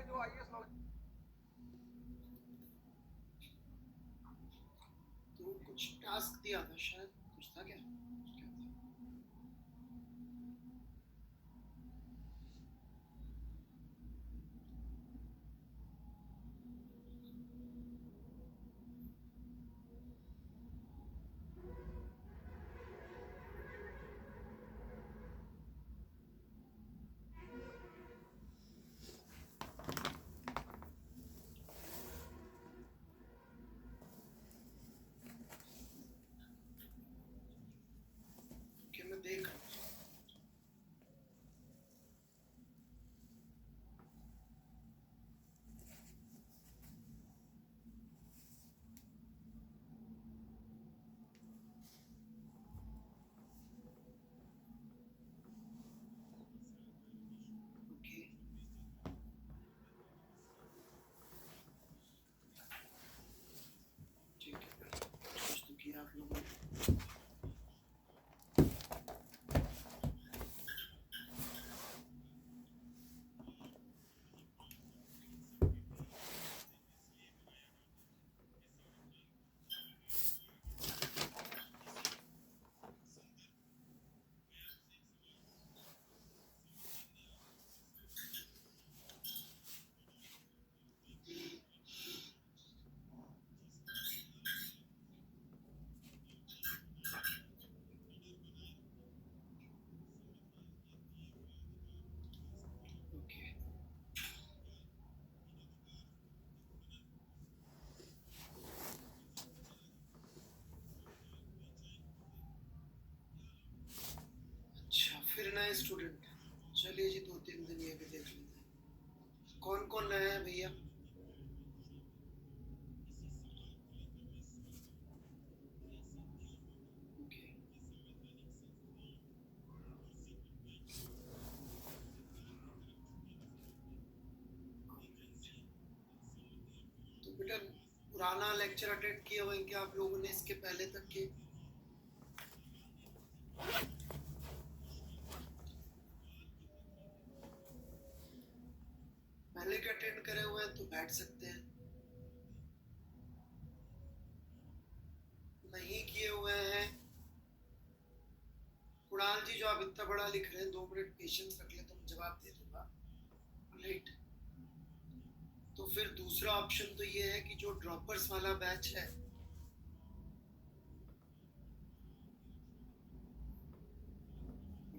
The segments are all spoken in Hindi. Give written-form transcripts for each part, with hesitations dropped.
ये जो आईएएस तो कुछ टास्क दिया था शायद, कुछ था क्या? क्या मैं देख रहा हूँ? ओके, ठीक है, कुछ तो किया आप लोगों ने। ओके, अच्छा, फिर नए स्टूडेंट। चलिए जी, 2-3 दिन ये भी देख लेते हैं कौन कौन नया है भैया। ओके, तो बेटा पुराना लेक्चर अटेंड किए हुए क्या आप लोगों ने इसके पहले तक के? पहले के अटेंड करे हुए हैं तो बैठ सकते हैं, नहीं किए हुए हैं। कुणाल जी, जो आप इतना बड़ा लिख रहे हैं, 2 मिनट पेशेंस रख ले तो मैं जवाब दे दूंगा। राइट, तो फिर दूसरा ऑप्शन तो ये है कि जो ड्रॉपर्स वाला बैच है,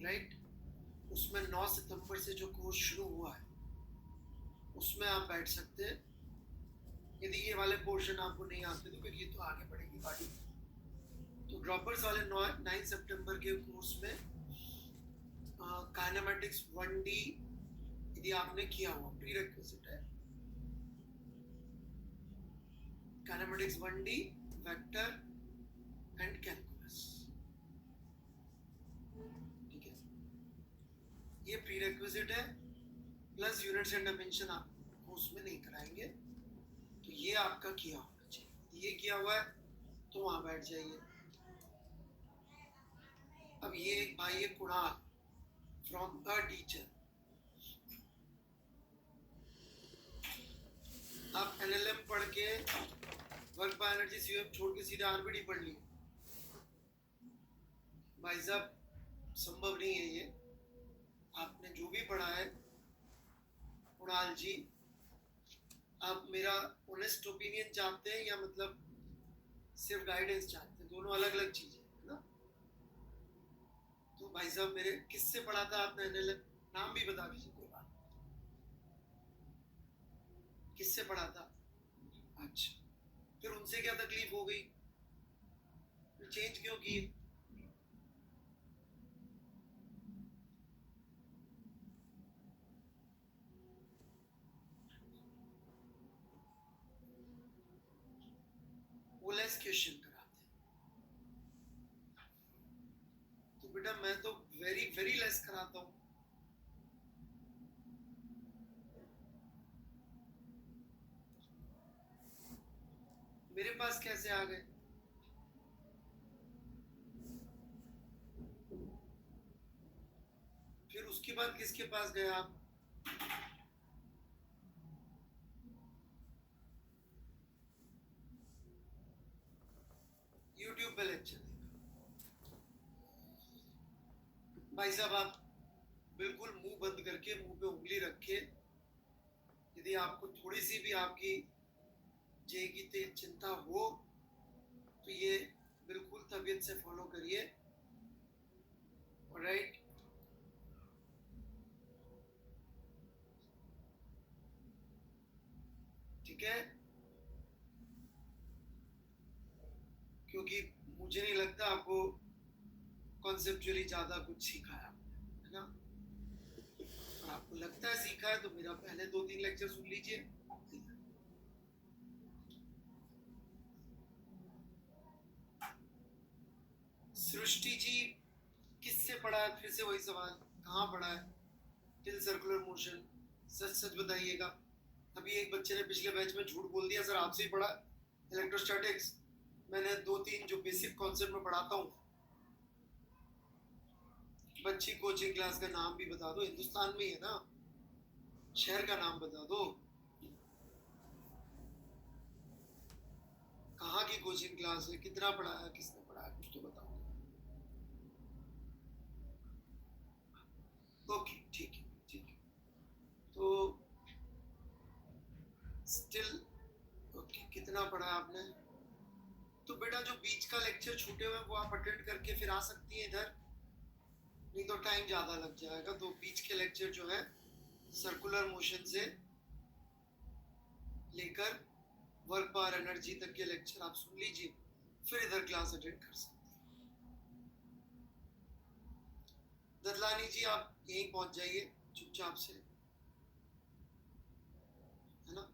राइट, उसमें 9 सितंबर से जो कोर्स शुरू हुआ है उसमें आप बैठ सकते हैं, यदि ये वाले पोर्शन आपको नहीं आते तो, क्योंकि ये तो आगे बढ़ेगी गाड़ी। तो ड्रॉपर्स वाले 9 सितंबर के कोर्स में काइनेमेटिक्स 1D यदि आपने किया हुआ, प्री रिक्विजिट है kinematics 1D, vector and calculus. ठीक है, ये प्री रिक्विजिट है, प्लस यूनिट्स एंड डायमेंशन आपको उसमें नहीं कराएंगे, तो ये आपका किया होना चाहिए। ये किया हुआ है तो वहां बैठ जाइए। अब ये एक भाई है कुणाल, फ्रॉम अ टीचर। आप एनएलएम पढ़ के वर्क बाय एनर्जी सीओएम छोड़ के सीधा आरबीडी पढ़ लिए। भाई साहब, संभव नहीं है ये। आपने जो भी पढ़ा है कुणाल जी, आप मेरा ऑनेस्ट ओपिनियन चाहते हैं या मतलब सिर्फ गाइडेंस चाहते हैं? दोनों अलग अलग चीजें है ना। तो भाई साहब, मेरे किससे पढ़ा था आपने एनएलएम? नाम भी बता दीजिए, कोई बात। किससे पढ़ा था? अच्छा, फिर उनसे क्या तकलीफ हो गई, फिर चेंज क्यों किए? वो लेस क्वेश्चन कराते हैं। तो बेटा मैं तो वेरी वेरी लेस कराता हूँ। मेरे पास कैसे आ गए? फिर उसके बाद किसके पास गए आप? भाई साहब आप बिल्कुल मुंह बंद करके मुंह पे उंगली रखे, यदि आपको थोड़ी सी भी आपकी जेई की चिंता हो तो ये बिल्कुल तबीयत से फॉलो करिए। ऑलराइट, ठीक है, क्योंकि मुझे नहीं लगता आपको कॉन्सेप्चुअली ज्यादा कुछ सीखा है आपने, है ना? और आपको लगता है सीखा है तो मेरा पहले 2-3 लेक्चर सुन लीजिए। सृष्टि जी किससे पढ़ा है? फिर से वही सवाल, कहाँ पढ़ा है टिल सर्कुलर मोशन? सच सच बताइएगा। अभी एक बच्चे ने पिछले बैच में झूठ बोल दिया, सर आपसे ही पढ़ा इलेक्ट्रोस्टैटिक्स। मैंने 2-3 जो बेसिक कॉन्सेप्ट में पढ़ाता हूँ। बच्ची कोचिंग क्लास का नाम भी बता दो, हिंदुस्तान में ही है ना, शहर का नाम बता दो, कहाँ की कोचिंग क्लास है, कितना पढ़ाया, किसने पढ़ाया, कुछ तो बताओ। ओके ठीक है, ठीक है, तो स्टिल ओके, कितना पढ़ा आपने? तो बेटा जो बीच का लेक्चर छूटे हुए वो आप अटेंड करके फिर आ सकती है इधर, नहीं तो टाइम ज़्यादा लग जाएगा। तो बीच के लेक्चर जो है सर्कुलर मोशन से लेकर वर्क पावर एनर्जी तक के लेक्चर आप सुन लीजिए, फिर इधर क्लास अटेंड कर सकते हैं। ददलानी जी आप यहीं पहुंच जाइए चुपचाप से, है ना?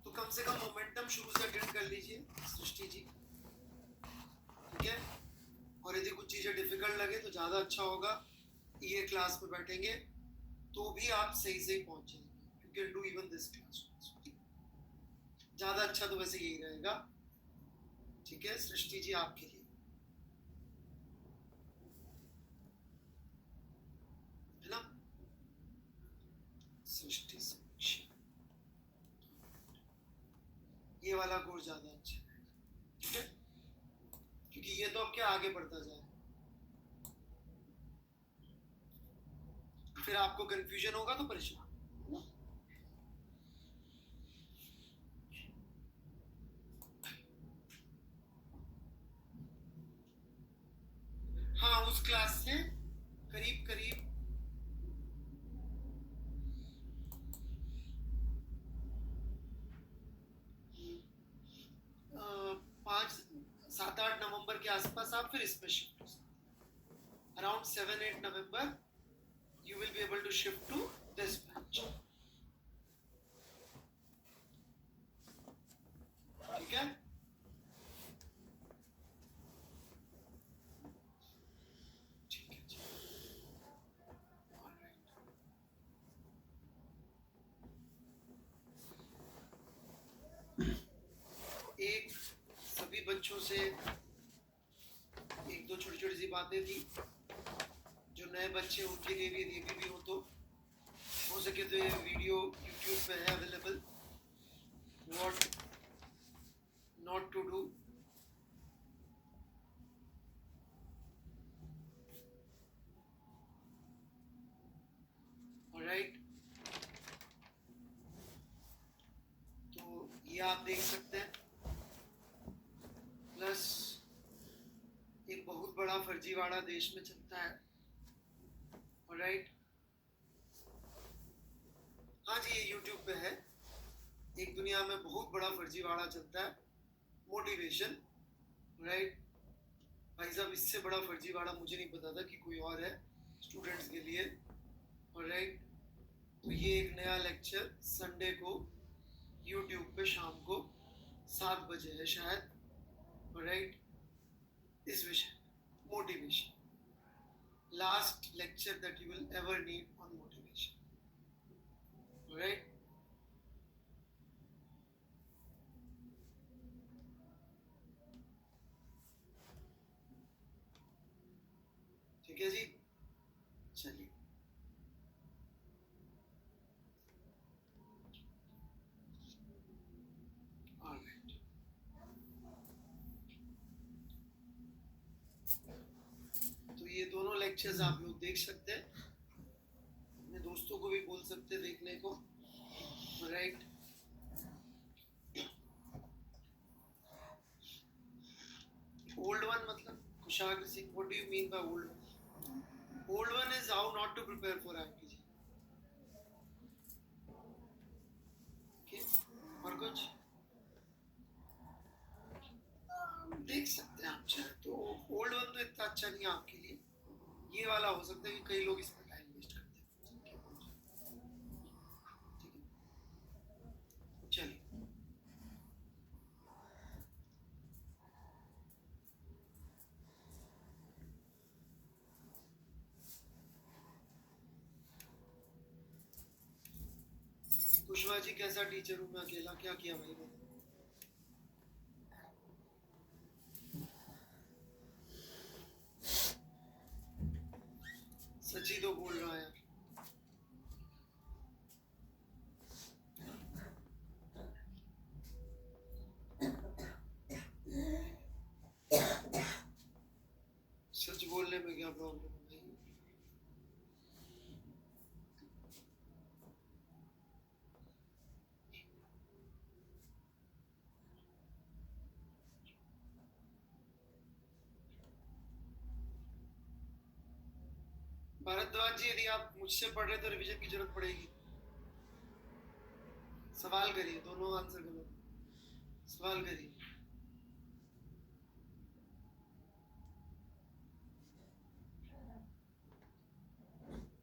तो कम से कम मोमेंटम शुरू से अटेंड कर लीजिए सृष्टि जी, ठीक है? और यदि कुछ चीज़ें डिफिकल्ट लगे तो ज़्यादा अच्छा होगा ये क्लास में बैठेंगे तो भी आप सही सही पहुंच जाएंगे। You can do even this class, ज़्यादा अच्छा तो वैसे यही रहेगा, ठीक है सृष्टि जी आपके लिए, है ना? सृष्टि से ये वाला कोर्स ज़्यादा अच्छा है, ठीक है, क्योंकि ये तो अब क्या आगे बढ़ता जाए, फिर आपको कंफ्यूजन होगा तो परेशान। हाँ उस क्लास से करीब करीब 5-7-8 नवंबर के आसपास आप फिर इसमें शिफ्ट हो सकते, around 7-8 November you will be able to shift to this batch, ठीक है? ठीक है जी, ऑलराइट। एक सभी बच्चों से एक दो छोटी छोटी सी बातें थी, जो नए बच्चे उनके लिए भी यदि भी हो तो हो सके तो ये वीडियो यूट्यूब पे है available, what not to do, alright? तो ये आप देख सकते हैं। प्लस एक बहुत बड़ा फर्जीवाड़ा देश में चलता है, ऑलराइट? हाँ जी ये यूट्यूब पे है। एक दुनिया में बहुत बड़ा फर्जीवाड़ा चलता है, मोटिवेशन, राइट? भाई साहब इससे बड़ा फर्जीवाड़ा मुझे नहीं पता था कि कोई और है स्टूडेंट्स के लिए, ऑलराइट? तो ये एक नया लेक्चर संडे को यूट्यूब पे शाम को 7 बजे है शायद, ऑलराइट? इस विषय motivation, last lecture that you will ever need on motivation, alright? ठीक है जी, चलिए, ऑलराइट। लेक्चर्स आप लोग देख सकते हैं, अपने दोस्तों को भी बोल सकते हैं देखने को, राइट। ओल्ड वन मतलब Kushagra Singh, what do you mean by old one? Old one is how not to prepare for IIT. Okay, और कुछ देख सकते हैं आप चाहे तो। ओल्ड वन तो इतना अच्छा नहीं है आपके लिए, ये वाला हो सकता है कि कई लोग इसमें टाइम वेस्ट करते हैं। ठीक है, चलिए। कुशवाहा जी कैसा टीचर हूँ मैं अकेला, क्या किया भाई मैंने? सच्ची तो बोल रहा है यार। सच बोलने में क्या प्रॉब्लम है भाई? भारद्वाज जी, यदि आप मुझसे पढ़ रहे तो रिवीजन की जरूरत पड़ेगी। सवाल करिए, दोनों आंसर करो, सवाल करिए।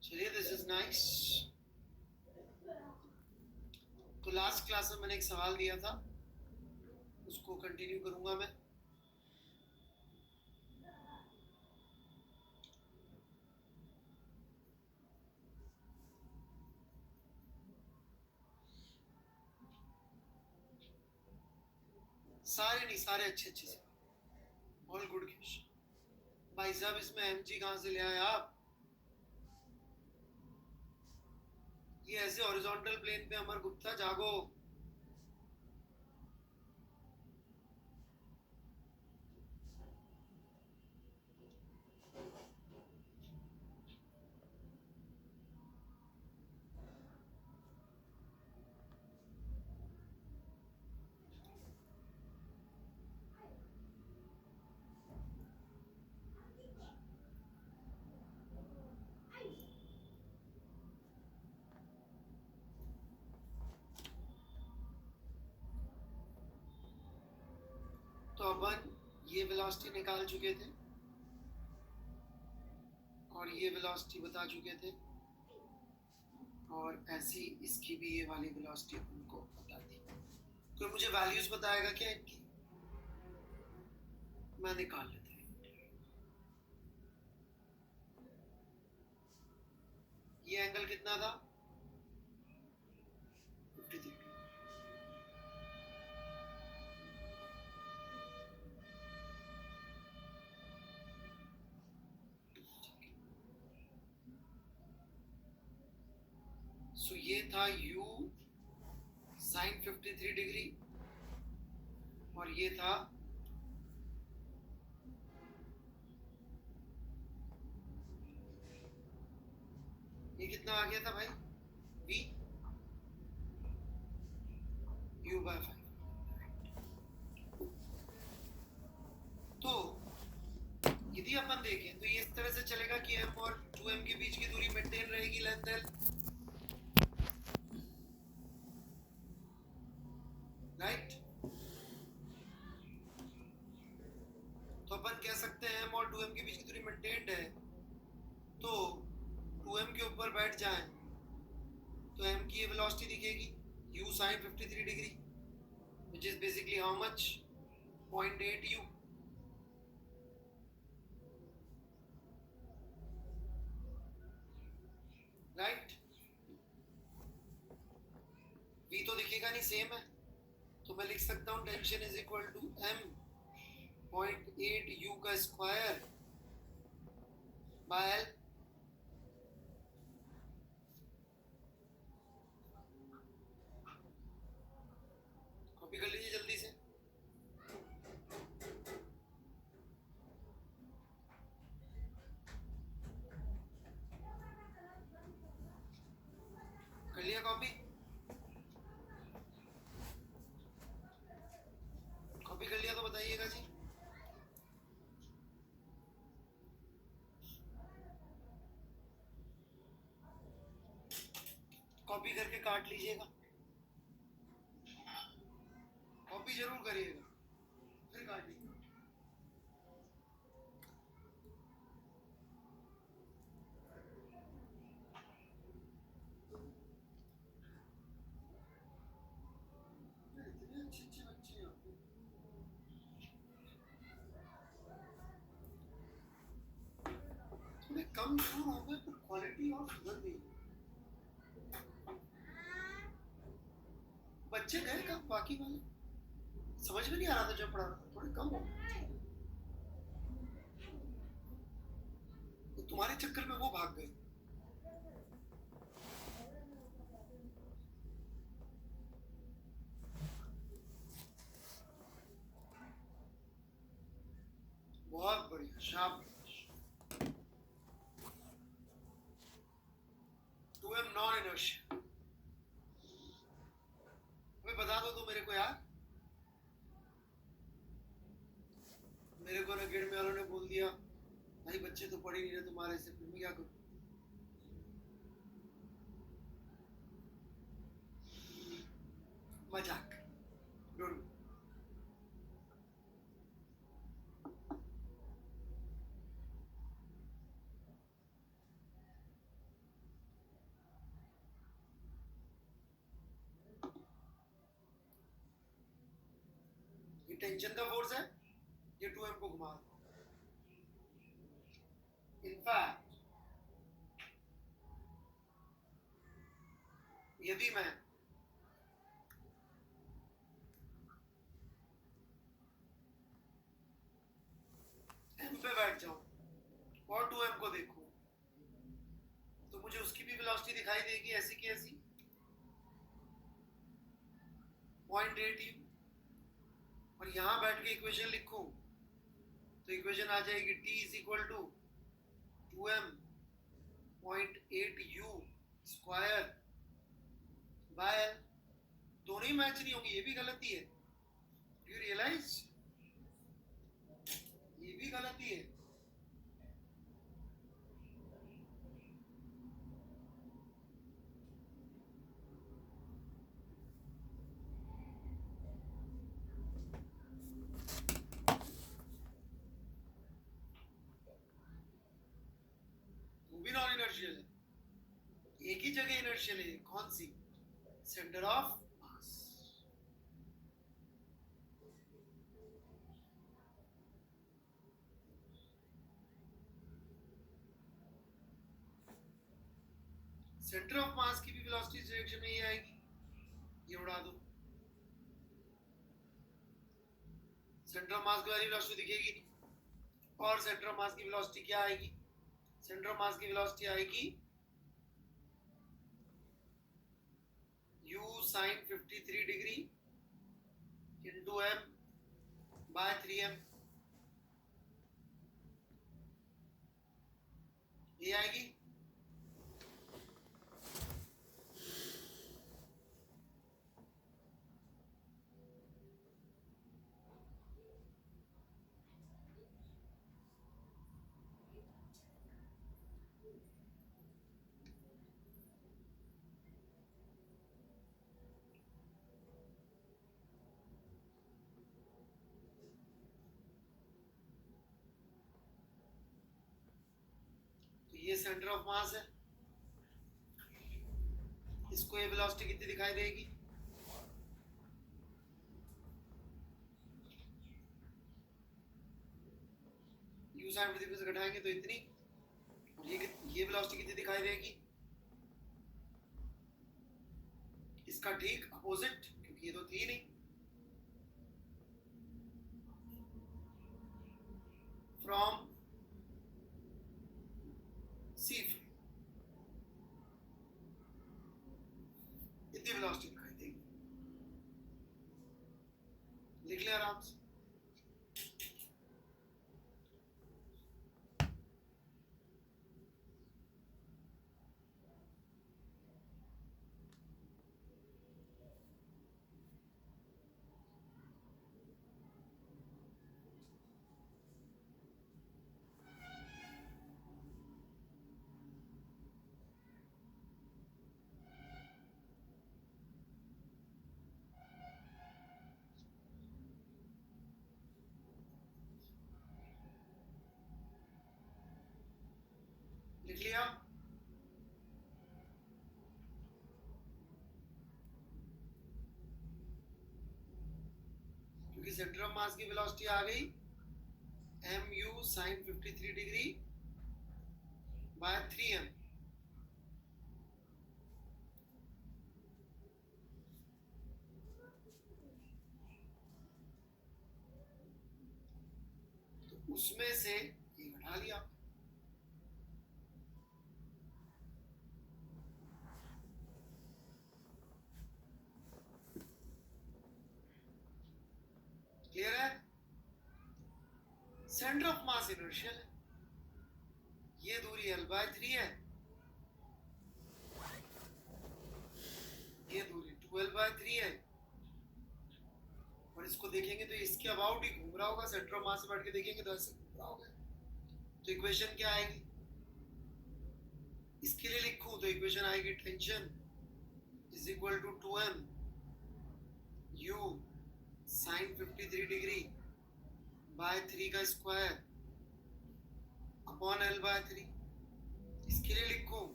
चलिए, दिस इज नाइस। तो लास्ट क्लास में मैंने एक सवाल दिया था, उसको कंटिन्यू करूंगा मैं। सारे नहीं, सारे अच्छे अच्छे से, ऑल गुड क्वेश्चन। भाई साहब, इसमें एमजी कहाँ से ले आए आप? ये ऐसे हॉरिजॉन्टल प्लेन पे अमर गुप्ता जागो। तो अपन ये वेलोसिटी निकाल चुके थे और ये वेलोसिटी बता चुके थे, और ऐसी इसकी भी ये वाली वेलोसिटी उनको बता दी। कोई मुझे वैल्यूज बताएगा क्या इनकी? मैं निकाल लेता हूँ। ये एंगल कितना था? 53। सो ये था u साइन 53 डिग्री, और ये था ये कितना आ गया था भाई? v u by 5। तो यदि अपन देखें तो ये इस तरह से चलेगा कि m और 2m के बीच की दूरी मेंटेन रहेगी, लेंथ l, राइट। तो अपन कह सकते हैं m और 2m के बीच की दूरी मेंटेन्ड है, तो 2m के ऊपर बैठ जाएं तो m की ये वेलोसिटी दिखेगी u sin 53 degree, which is basically how much? 0.8 u, right. v तो दिखेगा नहीं, सेम है, तो मैं लिख सकता हूँ tension is equal to m 0.8 u का स्क्वायर बाय l। कॉपी कर लीजिए जल्दी से। कॉपी करके काट लीजिएगा, कॉपी जरूर करिएगा, फिर काट लीजिएगा। इतने अच्छे अच्छे बच्चे हैं यहाँ पे। थोड़े कम क्यों हो गए, पर क्वालिटी और सुधर गई। बच्चे गए कब बाकी वाले? समझ में नहीं आ रहा था जब पढ़ा रहा था, थोड़े कम हो गए। तो तुम्हारे चक्कर में वो भाग गए। बहुत बढ़िया, शाबाश। 2M non inertial. हमें बता दो तो मेरे को यार, मेरे को ना गेट में वालों ने बोल दिया भाई बच्चे तो पढ़ ही नहीं रहे तुम्हारे से, फिर मैं क्या करूं? मजाक। डोंट। ये टेंशन का फोर्स है, ये 2M को घुमा दो। इनफैक्ट यदि मैं M पे बैठ जाऊं और 2M को देखूं, तो मुझे उसकी भी वेलोसिटी दिखाई देगी ऐसी की ऐसी, 0.8 u। और यहां बैठ के इक्वेशन लिखूं तो इक्वेशन आ जाएगी T is equal to 2M 0.8 u square by L। दोनों ही मैच नहीं होंगी, ये भी गलती है। यू रियलाइज ये भी गलती है। वो भी नॉन इनर्शियल है, एक ही जगह इनर्शियल है। कौन सी? Centre of mass. Centre of mass की भी वेलोसिटी इस डायरेक्शन में ही आएगी, ये उड़ा दो। सेंटर ऑफ मास की वाली वेलोसिटी दिखेगी नहीं। और सेंटर ऑफ मास की वेलोसिटी क्या आएगी? सेंटर ऑफ मास की वेलोसिटी आएगी u sin 53 degree into m by 3m, ये आएगी। तो ये सेंटर ऑफ मास है, इसको ये वेलोसिटी कितनी दिखाई देगी? u sin 53 से घटाएंगे तो इतनी। और ये वेलोसिटी कितनी दिखाई देगी? इसका ठीक अपोजिट, क्योंकि ये तो थी नहीं। फ्रॉम सी इतनी वेलोसिटी दिखाई देगी। लिख ले आराम से। लिया, क्योंकि सेंटर ऑफ मास की वेलोसिटी आ गई mu sin 53 degree bye 3m। तो उसमें से ये घटा लिया। क्लियर है? सेंटर ऑफ मास इनर्शियल है, ये दूरी L/3 है, ये दूरी 2L/3 है, और इसको देखेंगे तो इसके अबाउट ही घूम रहा होगा, सेंटर ऑफ मास से बैठ के देखेंगे तो ऐसे घूम रहा होगा। तो इक्वेशन क्या आएगी? इसके लिए लिखूं तो इक्वेशन आएगी tension is equal to 2m u sin 53 degree by 3 का स्क्वायर अपॉन L/3। इसके लिए लिखूं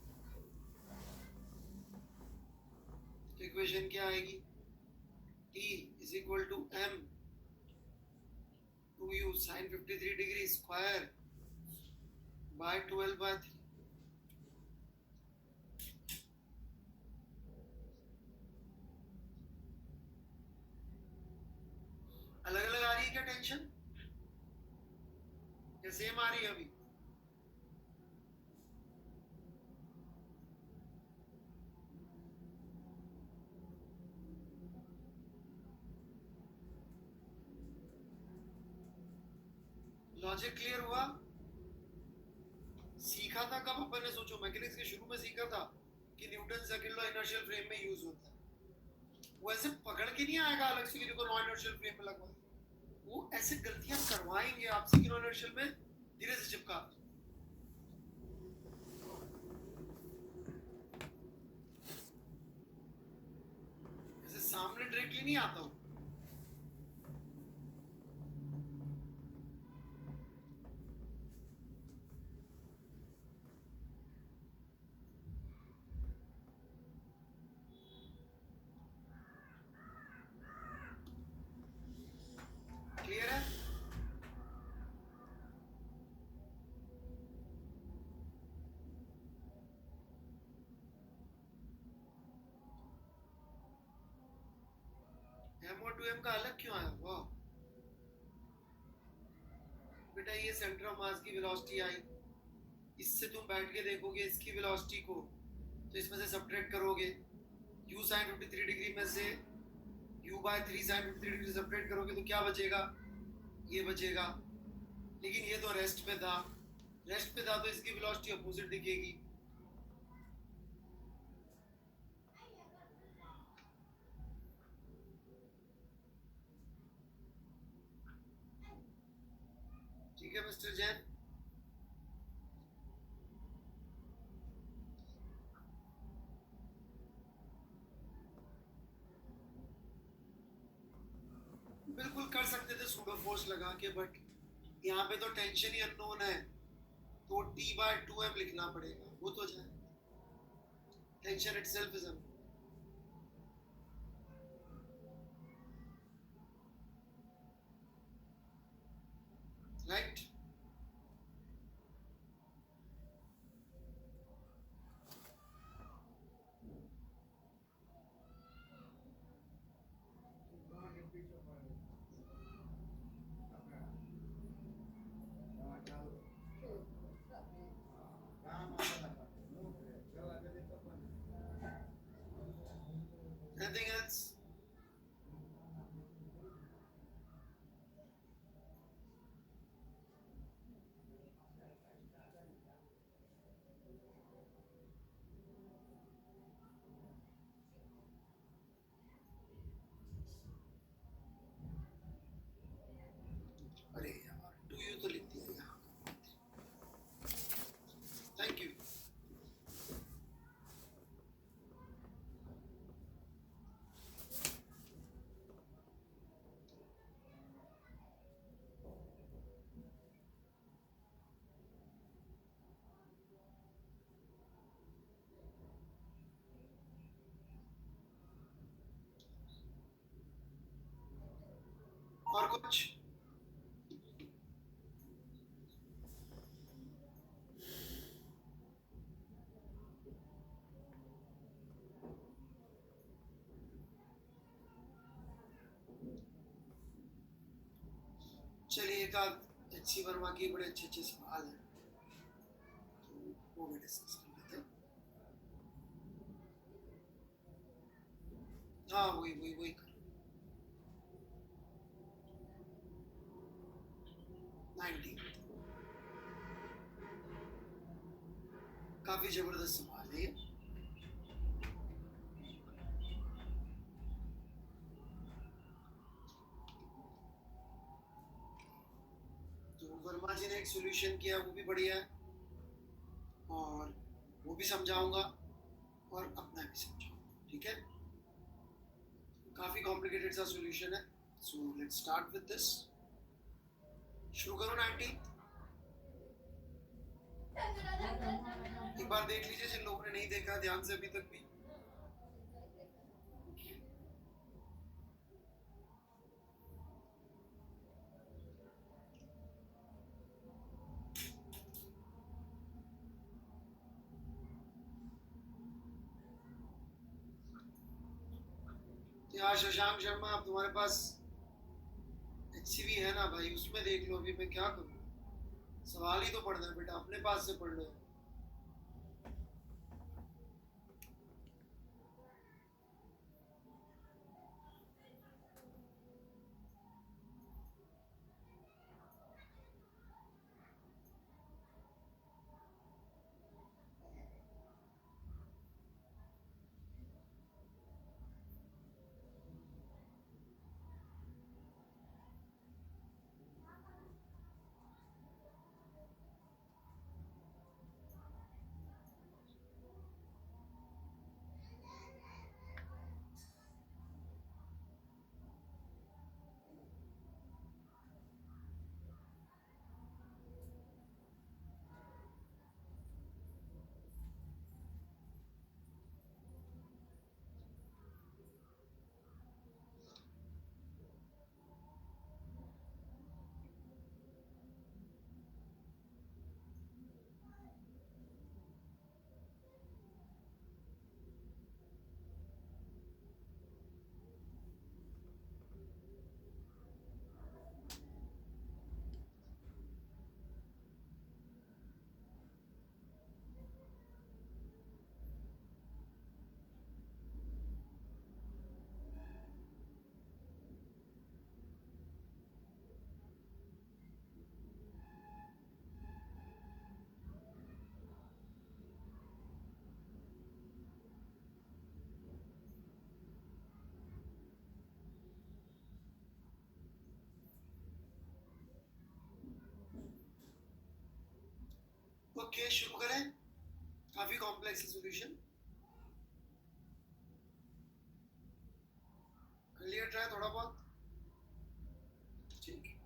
तो इक्वेशन क्या आएगी? T is equal to m 2u sin 53 degree square by 2L/3। अलग अलग आ रही है क्या टेंशन, या सेम आ रही है अभी? लॉजिक क्लियर हुआ? सीखा था कब अपन ने? सोचो, मैकेनिक्स के शुरू में सीखा था कि Newton second law inertial frame में यूज होता है। वो ऐसे पकड़ के नहीं आएगा अलग से कि देखो नॉन इनर्शियल फ्रेम में लगवा, वो ऐसे गलतियां करवाएंगे आपसे कि नॉन इनर्शियल में धीरे से चिपका। ऐसे सामने डायरेक्टली नहीं आता हूं। क्लियर है? m और 2m का अलग क्यों आया? वाह बेटा, ये सेंटर ऑफ मास की वेलोसिटी आई, इससे तुम बैठ के देखोगे इसकी वेलोसिटी को, तो इसमें से सब्ट्रैक्ट करोगे u sin 53 डिग्री में से u/3 sin 53 डिग्री सब्ट्रैक्ट करोगे तो क्या बचेगा? ये बचेगा। लेकिन ये तो रेस्ट पे था, रेस्ट पे था तो इसकी वेलोसिटी अपोजिट दिखेगी। ठीक है मिस्टर जैन? बिल्कुल कर सकते थे सूडो फोर्स लगा के, बट यहाँ पे तो टेंशन ही अननोन है, तो T/2m लिखना पड़ेगा, वो तो जाए। Tension itself is unknown, right? Anything else? कुछ? चलिए, एक आध एच.सी. वर्मा के बड़े अच्छे अच्छे सवाल हैं, तो वो भी डिस्कस कर लेते हैं। हाँ, वही वही वही कर। 90। काफी जबरदस्त सवाल है ये। तो वर्मा जी ने एक सॉल्यूशन किया, वो भी बढ़िया है, और वो भी समझाऊंगा और अपना भी समझाऊंगा, ठीक है? काफी कॉम्प्लिकेटेड सा सॉल्यूशन है, so let's start with this. शुरू करो 90। एक बार देख लीजिए जिन लोगों ने नहीं देखा ध्यान से अभी तक भी। यार शशांक शर्मा, अब तुम्हारे पास एचसीवी है ना भाई, उसमें देख लो। अभी मैं क्या करूँ? सवाल ही तो पढ़ना है बेटा, अपने पास से पढ़ लो। ओके, शुरू करें। काफी कॉम्प्लेक्स है सॉल्यूशन। कर लिया ट्राई थोड़ा बहुत? ठीक है।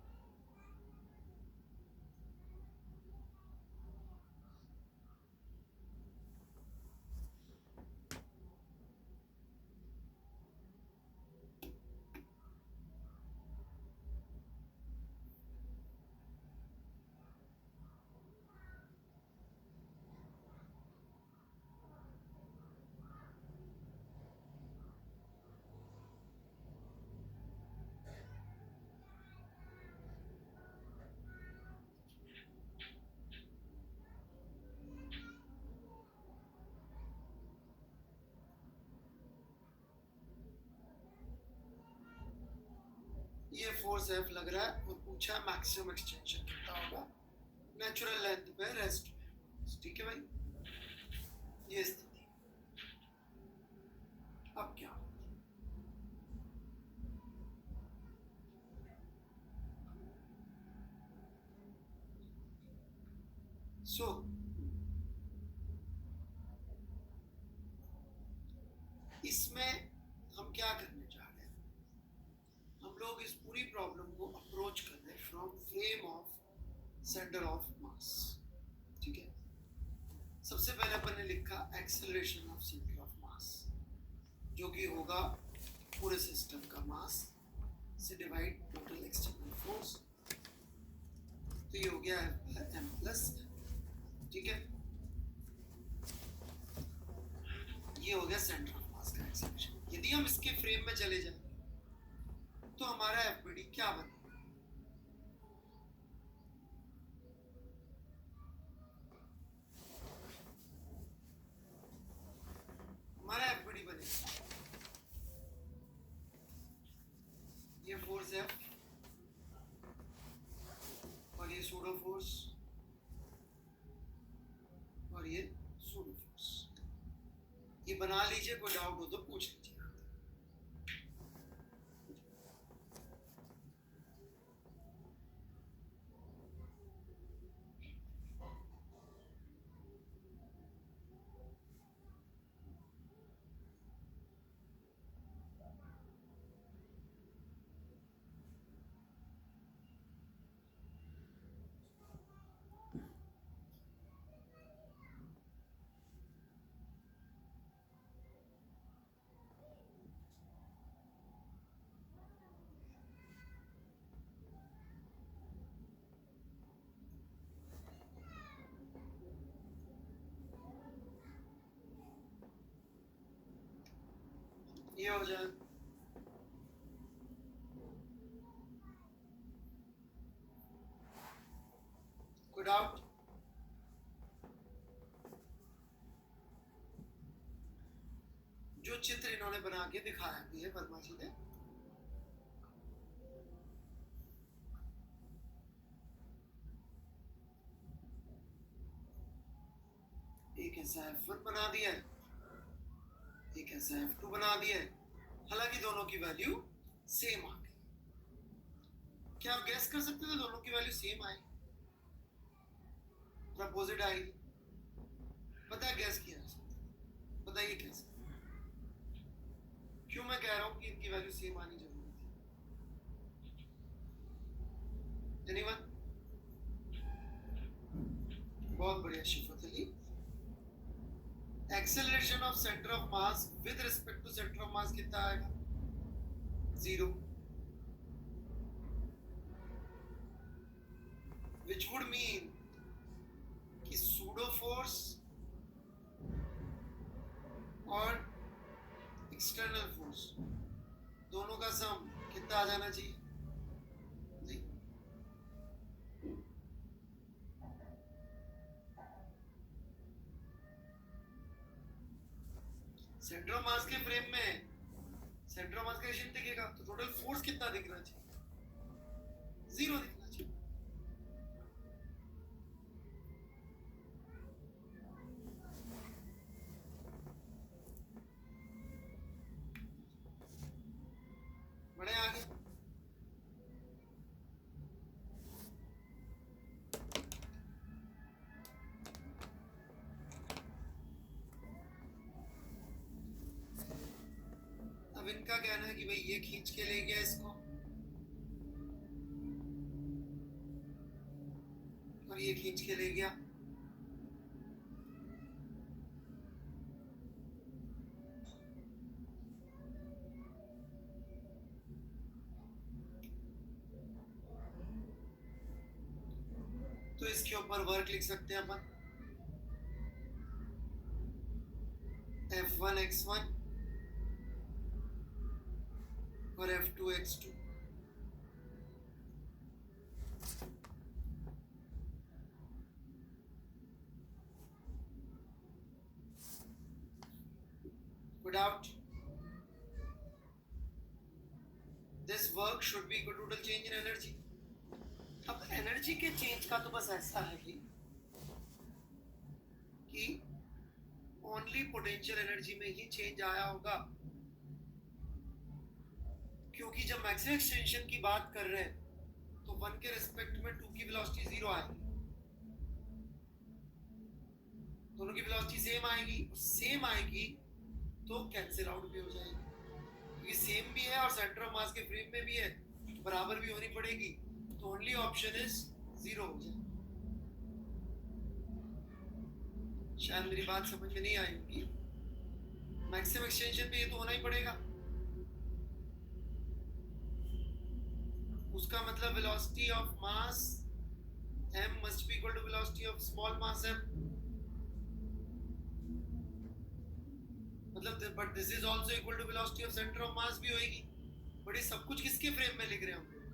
ये फोर्स एफ लग रहा है, और पूछा मैक्सिमम एक्सटेंशन कितना होगा नेचुरल लेंथ पे रेस्ट में। ठीक है भाई, ये स्थिति। अब क्या? सो इसमें हम क्या करने जा रहे हैं? हम लोग इस पूरी प्रॉब्लम को अप्रोच कर रहे हैं from frame of centre of मास। ठीक है, सबसे पहले अपन ने लिखा एक्सेलरेशन ऑफ सेंटर ऑफ मास, जो कि होगा पूरे सिस्टम का मास से डिवाइड टोटल एक्सटर्नल तो हमारा एफबीडी क्या बने? हमारा एफबीडी बने ये फोर्स एफ और ये सूडो फोर्स और ये सूडो फोर्स, ये बना लीजिए, कोई डाउट हो तो पूछ लीजिए। ये हो जाए, कोई डाउट? जो चित्र इन्होंने बना के दिखाया भी है वर्मा जी ने, एक ऐसा F1 बना दिया है, एक ऐसा F2 बना दिया है, हालांकि दोनों की वैल्यू सेम आ गई। क्या आप गैस कर सकते थे दोनों की वैल्यू सेम आई, अपोजिट आई? पता है गैस किया, बताइए कैसे? क्यों मैं कह रहा हूं कि इनकी वैल्यू सेम आनी जरूरी थी? एनीवन? बहुत बढ़िया Shifat Ali. Acceleration of centre of mass with respect to centre of mass कितना आएगा? 0, which would mean कि सूडो फोर्स और एक्सटर्नल फोर्स दोनों का सम कितना आ जाना चाहिए? सेंटर ऑफ मास के फ्रेम में सेंटर ऑफ मास का रेशियो दिखेगा तो टोटल फोर्स कितना दिखना चाहिए? 0 दिखना चाहिए। बड़े आगे अब इनका कहना है कि भाई ये खींच के ले गया इसको और ये खींच के ले गया, तो इसके ऊपर वर्क लिख सकते हैं अपन, F1 x1 और F2 x2। Without this work should be equal to total change in energy। अब एनर्जी के चेंज का तो बस ऐसा है कि ओनली पोटेंशियल एनर्जी में ही चेंज आया होगा, क्योंकि जब मैक्सिमम एक्सटेंशन की बात कर रहे हैं तो 1 के रिस्पेक्ट में 2 की वेलोसिटी 0 आएगी, दोनों की वेलोसिटी सेम आएगी तो कैंसिल आउट भी हो जाएगी, क्योंकि सेम भी है और सेंटर ऑफ मास के फ्रेम में भी है, बराबर भी होनी पड़ेगी, तो ओनली ऑप्शन इज 0 हो जाए। शायद मेरी बात समझ में नहीं आई होगी, मैक्सिमम एक्सटेंशन पे ये तो होना ही पड़ेगा, उसका मतलब velocity of mass m must be equal to velocity of small mass m, मतलब but this is also equal to velocity of centre of mass भी होगी, बट ये सब कुछ किसके फ्रेम में लिख रहे हैं हम लोग?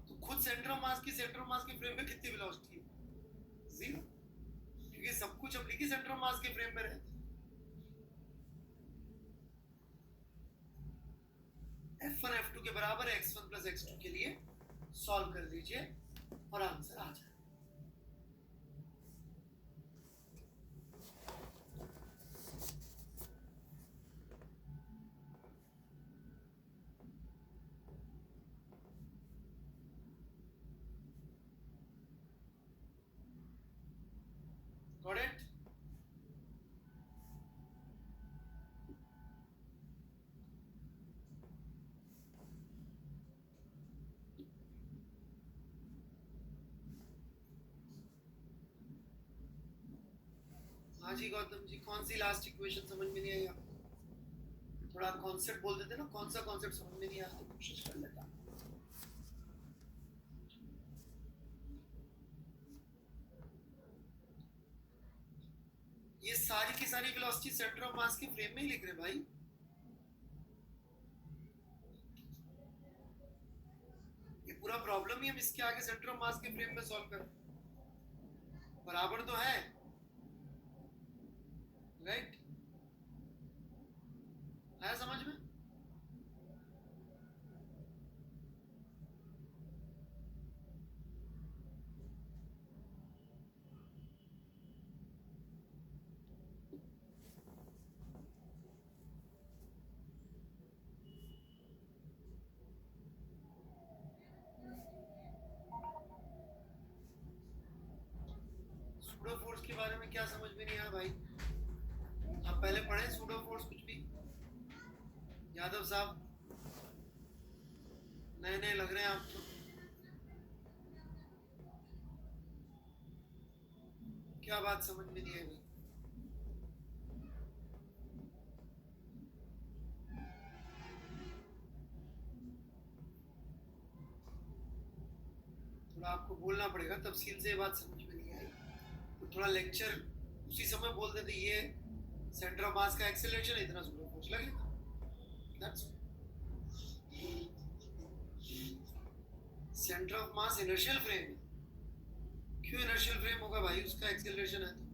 तो खुद सेंटर ऑफ मास के फ्रेम में कितनी वेलोसिटी है? जीरो, क्योंकि सब कुछ हम लिखे सेंटर ऑफ मास के फ्रेम में रहते हैं। F1 F2 के बराबर है x1 प्लस x2 के लिए सॉल्व कर लीजिए और आंसर आ जाए। Got it? हाँ जी गौतम जी, कौन सी लास्ट इक्वेशन समझ में नहीं आई आपको? थोड़ा कॉन्सेप्ट बोल देते ना, कौन सा कॉन्सेप्ट समझ में नहीं आया तो कोशिश कर लेता। ये सारी की सारी वेलोसिटी सेंटर ऑफ मास के फ्रेम में ही लिख रहे भाई। ये पूरा प्रॉब्लम ही हम इसके आगे सेंटर ऑफ मास के फ्रेम में सॉल्व कर, बराबर तो है, राइट? आया समझ में? सूडो फोर्स के बारे में क्या समझ में नहीं आया भाई? आप पहले पढ़े सूडो फोर्स कुछ भी? यादव साहब नए नए लग रहे हैं आप तो। क्या बात समझ में नहीं आई भाई? थोड़ा आपको बोलना पड़ेगा, तफसील से ये बात समझ में नहीं आई तो थोड़ा लेक्चर उसी समय बोल देते, ये सेंटर ऑफ मास का एक्सेलरेशन है, इतना सूडो फोर्स लगेगा। That's centre of mass inertial frame है। क्यों इनर्शियल फ्रेम होगा भाई? उसका एक्सेलरेशन है तो।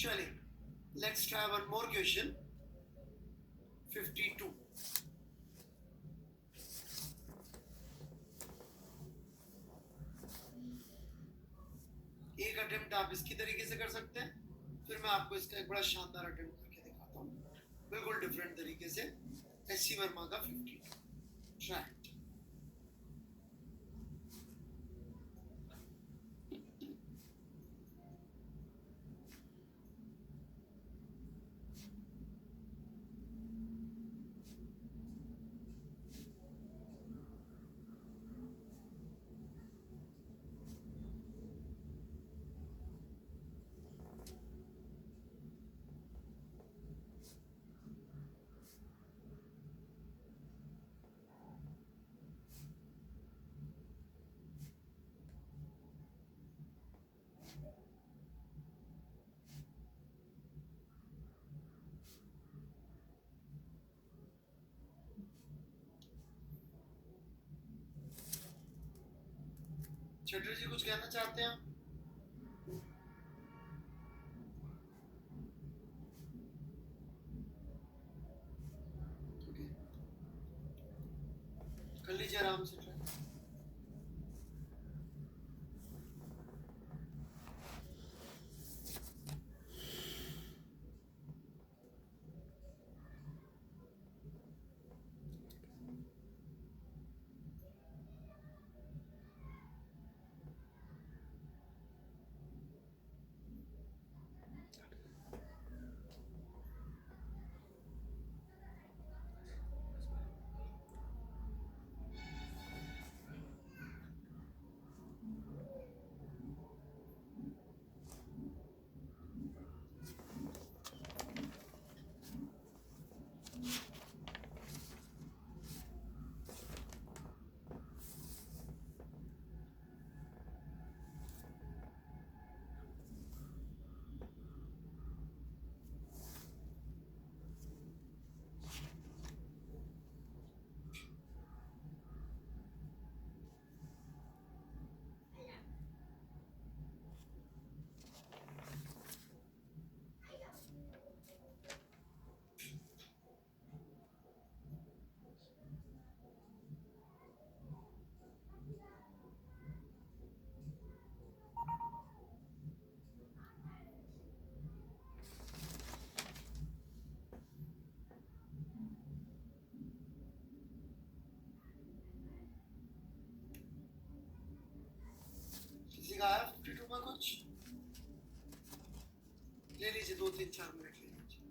चलिए, let's try one more question. 52। एक अटेम्प्ट आप इसकी तरीके से कर सकते हैं, फिर मैं आपको इसका एक बड़ा शानदार अटेम्प्ट करके दिखाता हूँ, बिल्कुल डिफरेंट तरीके से। एस.सी. वर्मा का 52 ट्राई। चटर्जी कुछ कहना चाहते हैं? कर लीजिए आराम से ट्राई। 2-3-4 मिनट ले लीजिए।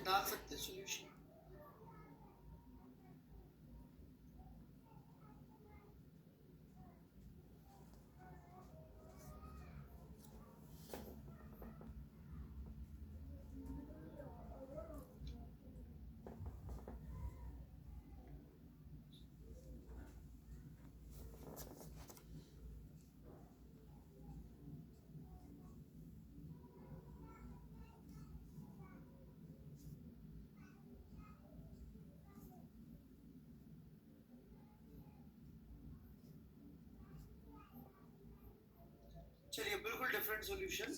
डाल सकते सॉल्यूशन। चलिए बिल्कुल डिफरेंट सॉल्यूशन।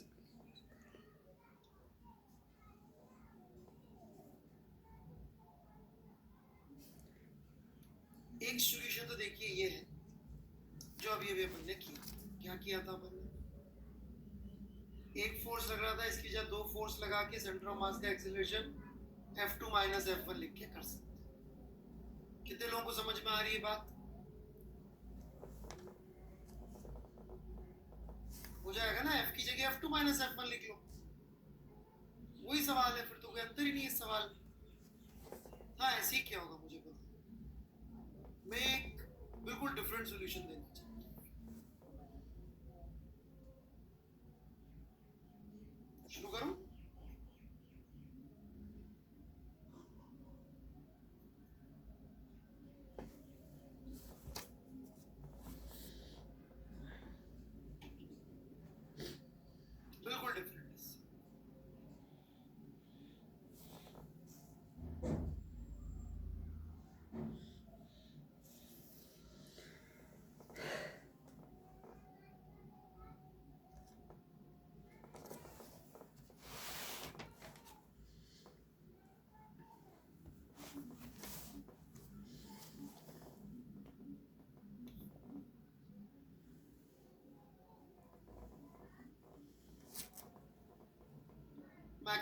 एक सॉल्यूशन तो देखिए ये है जो अभी अपन ने किया। क्या किया था अपन ने? एक फोर्स लग रहा था, इसकी जगह 2 फोर्स लगा के सेंटर ऑफ मास का एक्सीलरेशन F2 माइनस F1 लिख के कर सकते हैं। कितने लोगों को समझ में आ रही है बात? हो जाएगा ना, F की जगह F2 माइनस F1 लिख लो। वही सवाल है, फिर तो कोई अंतर ही नहीं है इस सवाल में। हाँ, ऐसे ही क्या होगा मुझे पता। मैं एक बिल्कुल डिफरेंट सॉल्यूशन देना चाहता हूँ। शुरू करूं?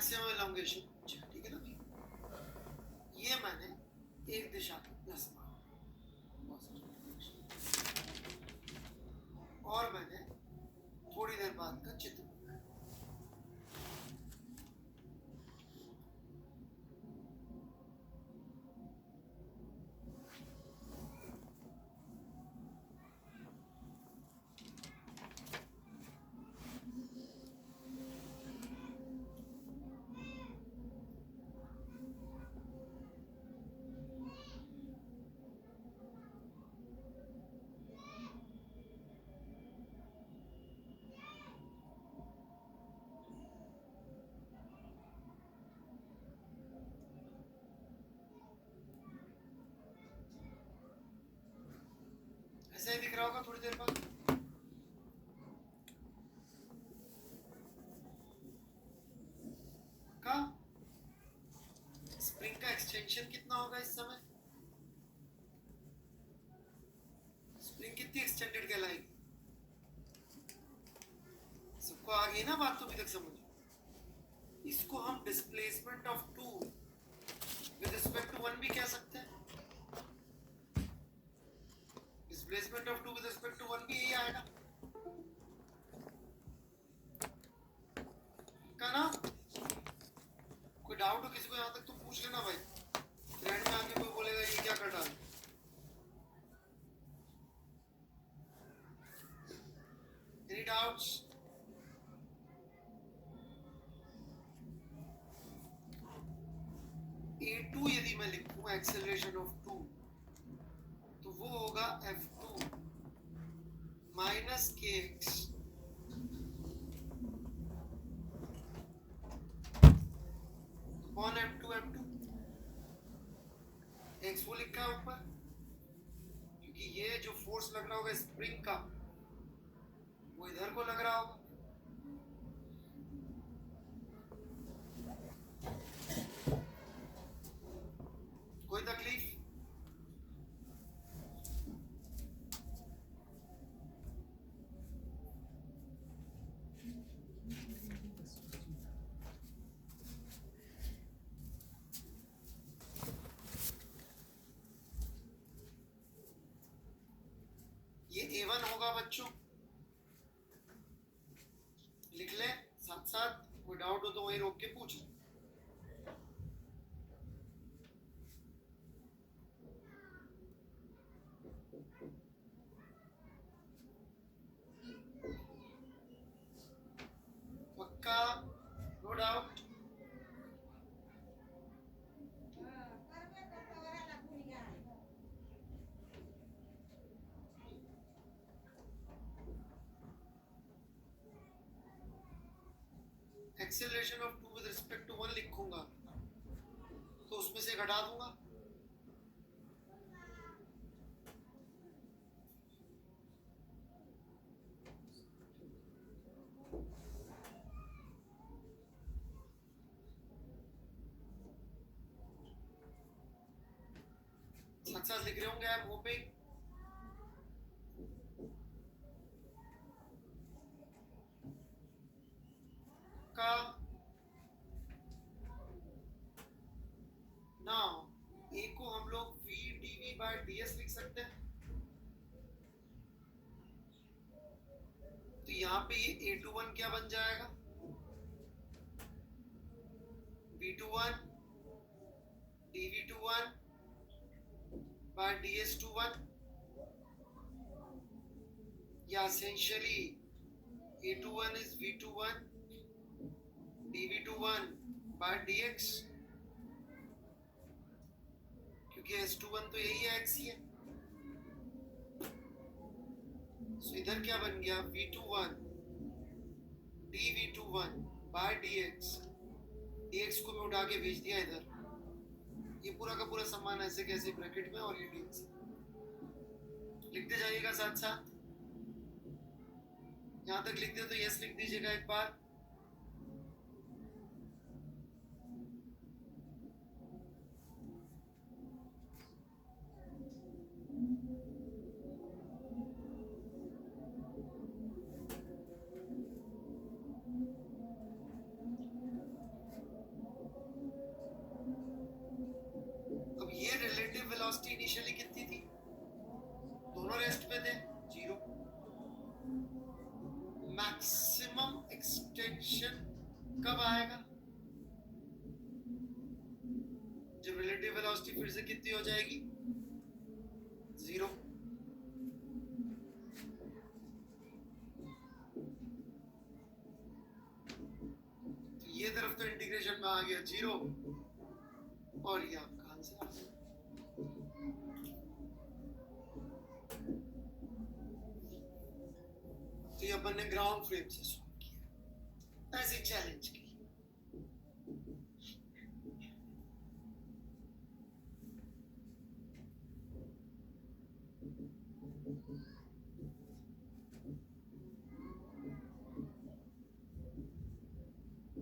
मैक्सिमम एलोंगेशन, ठीक है ना भाई। ये मैंने एक दिशा में प्लस मारा और मैंने थोड़ी देर बाद का चित्र ऐसे ही दिख रहा होगा थोड़ी देर बाद। का स्प्रिंग का एक्सटेंशन कितना होगा इस समय? स्प्रिंग कितनी एक्सटेंडेड कहलाएगी? सबको आ गई ना बात? तो अभी तक समझो। इसको हम displacement of two with respect to one भी कह सकते हैं। Displacement of two with respect to one भी यही आएगा का ना? कोई डाउट हो किसी को यहाँ तक तो पूछ लेना भाई। थ्रेड में आके कोई बोलेगा ये क्या कर डाल। Any doubts? A2 यदि मैं लिखूं एक्सेलरेशन ऑफ टू तो वो होगा F2 minus kx upon M2 x वो लिखा है ऊपर, क्योंकि ये जो फोर्स लग रहा होगा स्प्रिंग का वो इधर को लग रहा होगा। कोई तकलीफ? ये A1 होगा बच्चों, लिख ले साथ साथ। कोई डाउट हो तो वहीं रोक के पूछ ले। पक्का? No doubt? Acceleration of two with respect to one लिखूंगा तो उसमें से घटा दूंगा। साथ साथ लिख रहे होंगे आई एम होपिंग। का नाउ ए को हम लोग v dv by ds लिख सकते हैं। तो यहाँ पे ये A21 क्या बन जाएगा? V21 dv21 by ds21, या essentially A21 is V21 dv21 by dx, क्योंकि S21 तो यही है, x ही है। So इधर क्या बन गया? V21 dv21 by dx। dx को मैं उठा के भेज दिया इधर। ये पूरा का पूरा सम्मान ऐसे कैसे ब्रैकेट में, और ये dx लिखते जाइएगा साथ साथ। यहाँ तक लिखते तो यस लिख दीजिएगा एक बार। वेलोसिटी इनिशियली कितनी थी? दोनों रेस्ट पे थे, 0। मैक्सिमम एक्सटेंशन कब आएगा? जब रिलेटिव वेलोसिटी फिर से कितनी हो जाएगी? 0। तो ये तरफ तो इंटीग्रेशन में आ गया 0 और ये आपका आंसर आ गया। तो ये अपन ने ग्राउंड फ्रेम से सॉल्व किया, ऐसे चैलेंज की।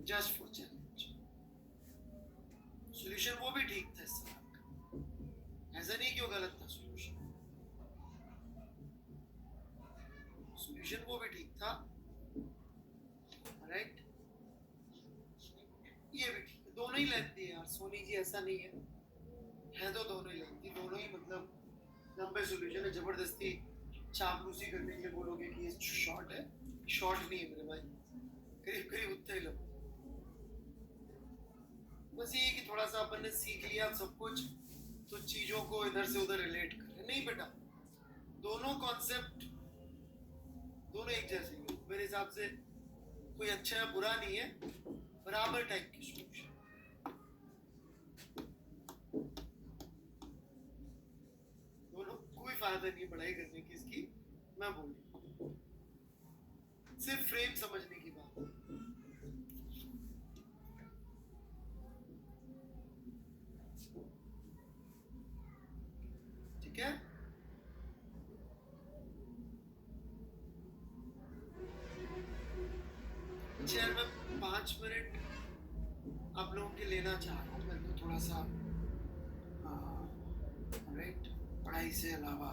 Just for challenge. सॉल्यूशन वो भी ठीक था इस सवाल का, ऐसा नहीं कि वो गलत था। सॉल्यूशन वो भी ठीक था, राइट? ये भी ठीक है, दोनों ही लेंथी है यार सोनी जी, ऐसा नहीं है तो दोनों ही लेंथी, दोनों ही मतलब लंबे सॉल्यूशन है। जबरदस्ती चापलूसी करने के लिए बोलोगे कि ये शॉर्ट है, शॉर्ट नहीं है मेरे भाई, करीब करीब उतना ही लो। बस ये कि थोड़ा सा अपन ने सीख लिया सब कुछ, तो चीजों को इधर से उधर रिलेट करें। नहीं बेटा, दोनों कॉन्सेप्ट दोनों एक जैसे ही मेरे हिसाब से, कोई अच्छा या बुरा नहीं है, बराबर टाइप की सॉल्यूशन। दोनों कोई फायदा नहीं पढ़ाई करने की इसकी, मैं बोलूं सिर्फ फ्रेम समझने की बात है। ठीक है, चैर में 5 मिनट आप लोगों के लेना चाह रहा हूँ, मैं तो थोड़ा सा राइट, पढ़ाई से अलावा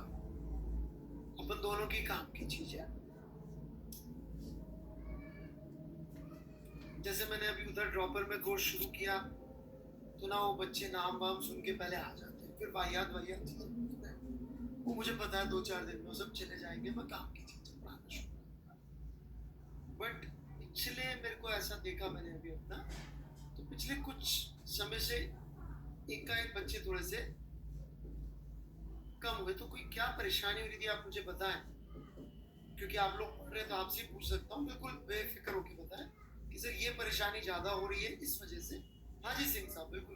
अपन दोनों की काम की चीज है। जैसे मैंने अभी उधर ड्रॉपर में कोर्स शुरू किया, तो ना वो बच्चे नाम वाम सुन के पहले आ जाते हैं, फिर वाहियात वाहियात चीजें पूछते हैं। वो मुझे पता है 2-4 दिन में वो सब चले जाएंगे, मैं काम की चीजें पढ़ाना शुरू करूंगा। बट पिछले मेरे को ऐसा देखा मैंने अभी अपना, तो पिछले कुछ समय से एकाएक बच्चे थोड़े से कम हुए। तो कोई क्या परेशानी हो रही थी आप मुझे बताएं, क्योंकि आप लोग पढ़ रहे तो आपसे पूछ सकता हूँ, बिल्कुल बेफिक्र होकर बताएं कि सर ये परेशानी ज्यादा हो रही है इस वजह से। हाँ जी सिंह साहब, बिल्कुल।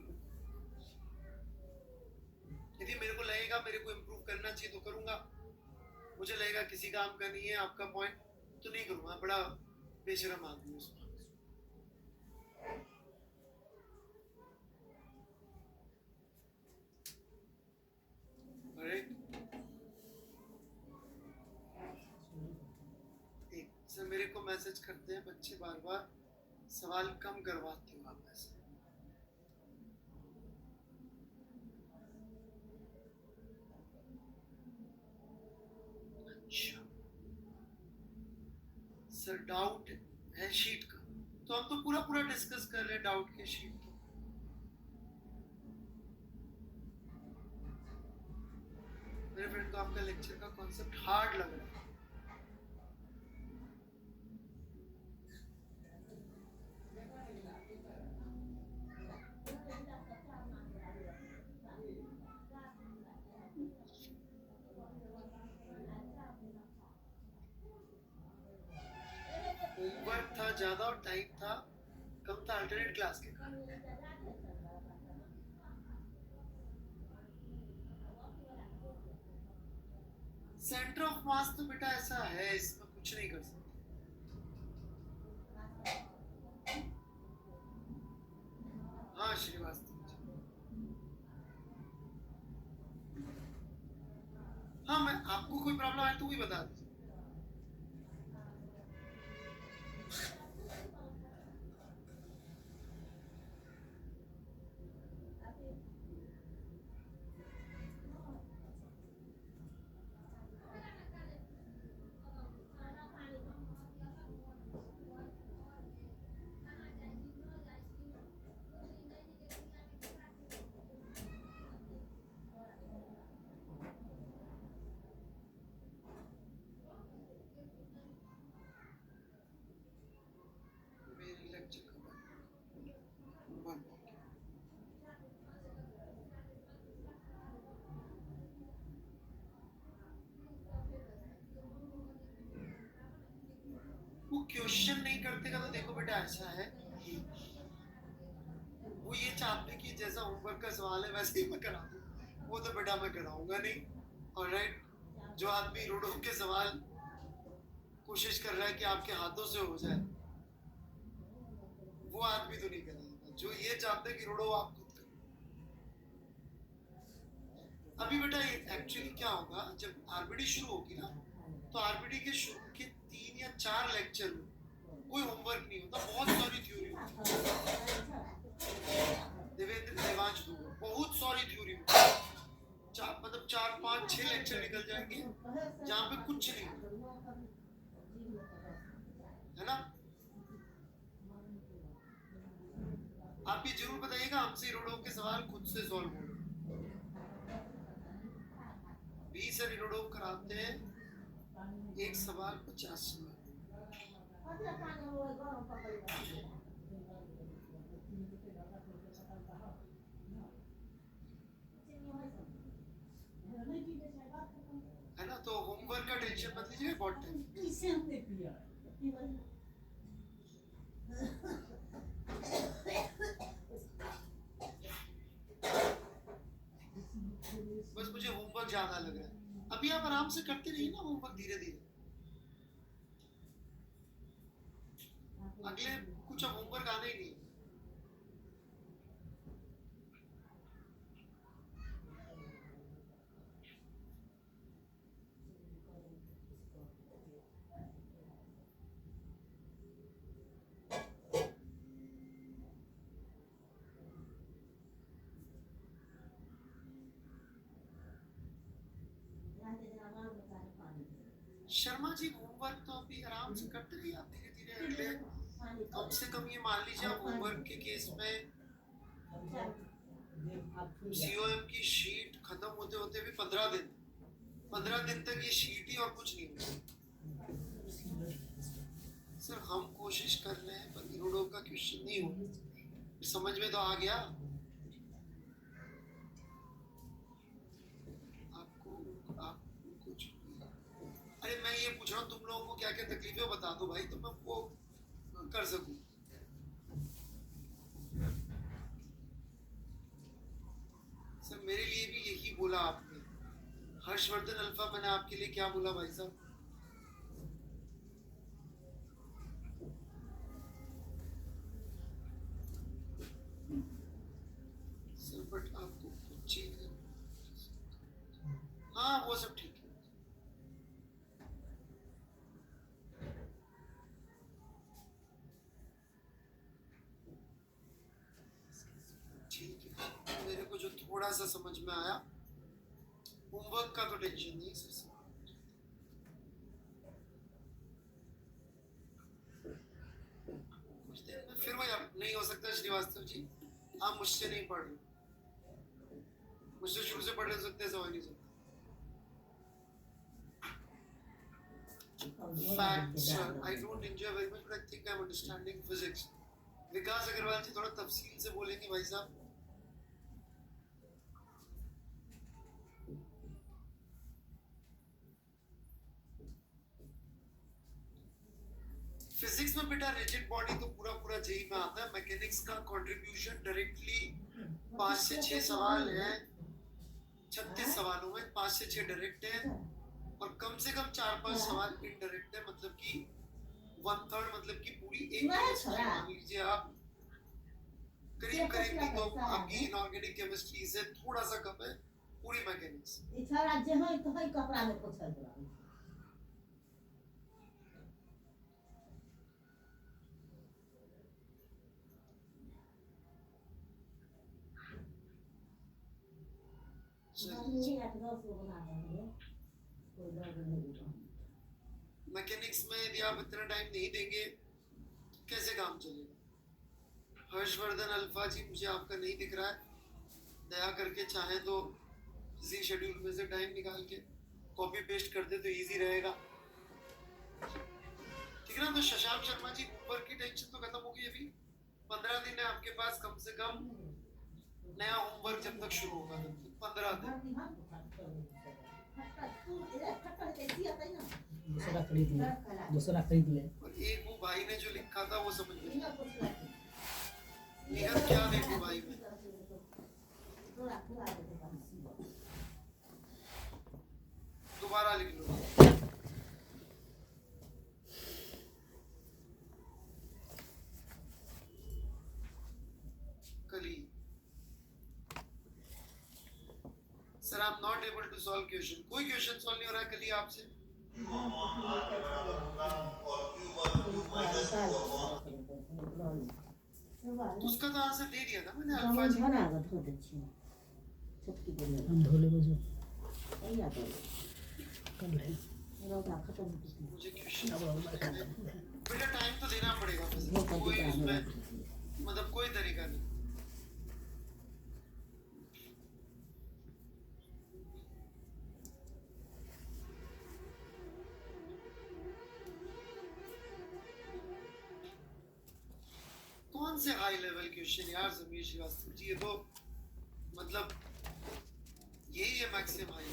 यदि मेरे को लगेगा मेरे को इम्प्रूव करना चाहिए तो करूंगा, मुझे लगेगा किसी काम का नहीं है आपका पॉइंट तो नहीं करूंगा। बड़ा बेशरम आदमी उसमें। सर मेरे को मैसेज करते हैं बच्चे बार बार, सवाल कम करवाते हो आप ऐसे। अच्छा सर, डाउट है शीट का, तो हम तो पूरा पूरा डिस्कस कर रहे हैं डाउट के शीट को। मेरे फ्रेंड को आपका लेक्चर का कॉन्सेप्ट हार्ड लग रहा है। होमवर्क था ज्यादा और टाइम था कम था अल्टरनेट क्लास के कारण। सेंटर ऑफ मास तो बेटा ऐसा है, इसमें कुछ नहीं कर सकते। हाँ श्रीवास्तव जी, हाँ मैं आपको कोई प्रॉब्लम है तो भी बता दीजिए। आपको क्वेश्चन नहीं करते का तो देखो बेटा ऐसा है कि वो ये चाहते हैं कि जैसा होमवर्क का सवाल है वैसे ही मैं करा दूं, वो तो बेटा मैं कराऊंगा नहीं। ऑलराइट, जो आदमी रोडों के सवाल कोशिश कर रहा है कि आपके हाथों से हो जाए, वो आदमी तो नहीं करेगा। जो ये चाहते हैं कि रोडो आप खुद करो। अभी बेटा एक्चुअली क्या होगा, जब आरबीडी शुरू होगी ना, तो आरबीडी के शुरू के 3 या 4 लेक्चर में कोई होमवर्क नहीं होता, बहुत सारी थ्योरी होती है। देवेंद्र देवांश दूंगा बहुत सारी थ्योरी होती है, मतलब 4, 5, 6 लेक्चर निकल जाएंगे जहाँ पे कुछ नहीं है ना। आप ये जरूर बताइएगा हमसे रोडों के सवाल खुद से सॉल्व हो रहे 20 रोडों कराते हैं, एक सवाल 50 में। है ना, तो होमवर्क का टेंशन मत लीजिए, बहुत टाइम। बस मुझे होमवर्क ज्यादा लग रहा है। अभी आप आराम से करते रहिए ना होमवर्क, धीरे धीरे। अगले कुछ अब होमवर्क आने ही नहीं। शर्मा जी होमवर्क तो अभी आराम से करते रहिए आप, धीरे धीरे अगले कम से कम ये मान लीजिए आप होमवर्क के केस में सीओएम की शीट खत्म होते होते भी 15 दिन तक ये शीट ही और कुछ नहीं होगा। सर हम कोशिश कर रहे हैं पर रोडों का क्वेश्चन नहीं हो समझ में तो आ गया आपको। कुछ अरे मैं ये पूछ रहा हूँ तुम लोगों को क्या क्या तकलीफें बता दो भाई, तो मैं वो कर सकूं। सर मेरे लिए भी यही बोला आपने। हर्षवर्धन अल्फा मैंने आपके लिए क्या बोला भाई साहब? सर बट आपको कुछ चीज, हाँ वो सब ठीक है। ठीक है, मेरे को जो थोड़ा सा समझ में आया, होमवर्क का तो टेंशन नहीं सर। कुछ देर में फिर वही नहीं हो सकता श्रीवास्तव जी, आप मुझसे नहीं पढ़ रहे, मुझसे शुरू से पढ़ सकते, समझ नहीं सकते। Facts, sir. I don't enjoy very much, but I think I'm understanding physics. विकास अग्रवाल जी थोड़ा तफसील से बोलेंगे भाई साहब। फिजिक्स में बेटा रिजिड बॉडी तो पूरा पूरा जेई में आता है। मैकेनिक्स का कंट्रीब्यूशन डायरेक्टली 5 से 6 सवाल है, 36 सवालों में 5 से 6 डायरेक्ट है और कम से कम 4-5 सवाल इनडायरेक्ट है, मतलब कि 1/3, मतलब कि पूरी एक मान लीजिए आप करीब करीब नहीं तो आपकी इनऑर्गेनिक केमिस्ट्री से थोड़ा सा कम है पूरी मैकेनिक्स। इच्छा राज्य है तो है कपड़ा में पोछल दो। मैकेनिक्स में यदि आप इतना टाइम नहीं देंगे कैसे काम चलेगा? हर्षवर्धन अल्फा जी मुझे आपका नहीं दिख रहा है, दया करके चाहे तो किसी शेड्यूल में से टाइम निकाल के कॉपी पेस्ट कर दे तो इजी रहेगा, ठीक है ना। तो शशांक शर्मा जी होमवर्क की टेंशन तो खत्म होगी, अभी 15 दिन है आपके पास कम से कम, नया होमवर्क जब तक शुरू होगा तब तक 15 दिन। दूसरा खरीद ले और एक वो भाई ने जो लिखा था वो समझ में इन्हें कुछ लगे निगम क्या देखो भाई में थोड़ा थोड़ा दे पास दोबारा लिख लो कली sir I am not able to solve question कोई क्वेश्चन सॉल्व नहीं हो रहा है कली आपसे तो उसका तो आंसर दे दिया था मैंने अल्फा जी हम धोले बजे मुझे क्वेश्चन अब हमारे खत्म हो गया। बेटा टाइम तो देना पड़ेगा बस कोई उसमें मतलब कोई तरीका नहीं कौन से हाई लेवल क्वेश्चन यार समीर श्रीवास्तव जी ये तो मतलब यही है मैक्सिमम हाई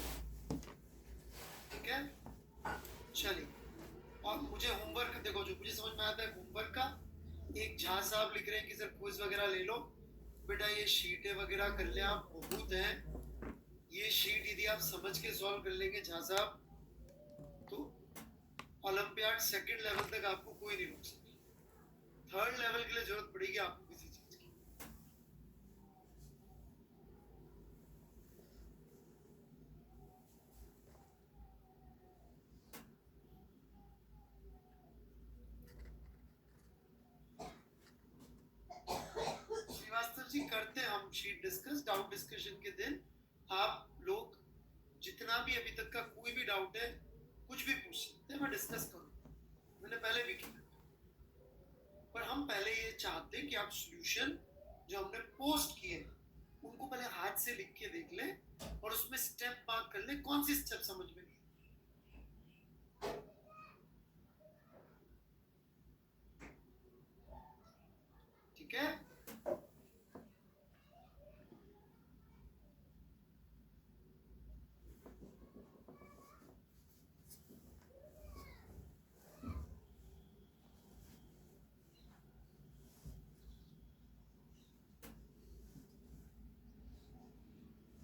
ठीक है चलिए और मुझे होमवर्क देखो जो मुझे समझ में आता है होमवर्क का एक झा साहब लिख रहे हैं कि सर क्विज वगैरह ले लो बेटा ये शीटें वगैरह कर ले आप बहुत हैं ये शीट यदि आप समझ के सॉल्व कर लेंगे झा साहब तो ओलंपियाड सेकंड लेवल तक आपको कोई नहीं रोक सकता थर्ड लेवल के लिए जरूरत पड़ेगी आपको किसी चीज की श्रीवास्तव जी करते हैं हम शीट डिस्कस डाउट डिस्कशन के दिन आप लोग जितना भी अभी तक का कोई भी डाउट है कुछ भी पूछ सकते हैं मैं डिस्कस करूँ मैंने पहले भी किया पर हम पहले ये चाहते हैं कि आप सॉल्यूशन जो हमने पोस्ट किए उनको पहले हाथ से लिख के देख लें और उसमें स्टेप मार्क कर लें कौन सी स्टेप समझ में नहीं ठीक है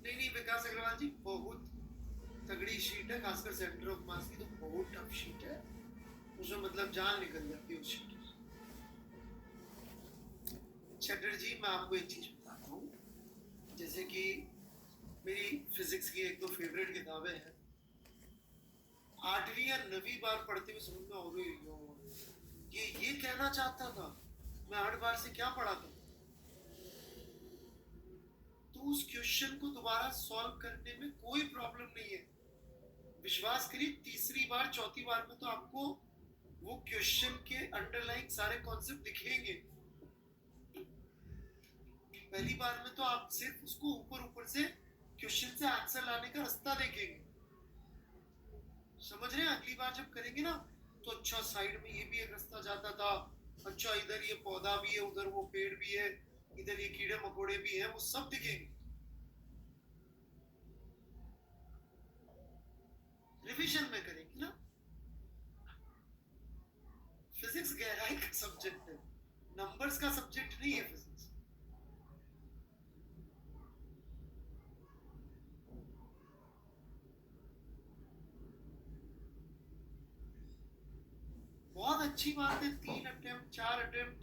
नहीं विकास अग्रवाल जी बहुत तगड़ी शीट है खासकर सेंटर ऑफ मास की तो बहुत टफ शीट है उसमें मतलब जान निकल जाती है उस शीट चटर्जी मैं आपको एक चीज बताता हूँ जैसे कि मेरी फिजिक्स की एक दो फेवरेट किताबें हैं 8वीं या 9वीं बार पढ़ते हुए समझ में हो गई ये कहना चाहता था मैं 8 बार से क्या पढ़ा था तो उस क्वेश्चन को दोबारा सॉल्व करने में कोई प्रॉब्लम नहीं है विश्वास करिए तीसरी बार चौथी बार में तो आपको वो क्वेश्चन के अंडरलाइंग सारे कॉन्सेप्ट दिखेंगे पहली बार में तो आप सिर्फ उसको ऊपर से क्वेश्चन से आंसर लाने का रास्ता देखेंगे समझ रहे हैं अगली बार जब करेंगे ना तो अच्छा साइड में ये भी एक रास्ता जाता था अच्छा इधर ये पौधा भी है उधर वो पेड़ भी है इधर ये कीड़े मकोड़े भी हैं वो सब दिखेंगे रिवीजन में करेंगे ना फिजिक्स गहराई का सब्जेक्ट है नंबर्स का सब्जेक्ट नहीं है फिजिक्स बहुत अच्छी बात है 3 अटेम्प्ट 4 अटेम्प्ट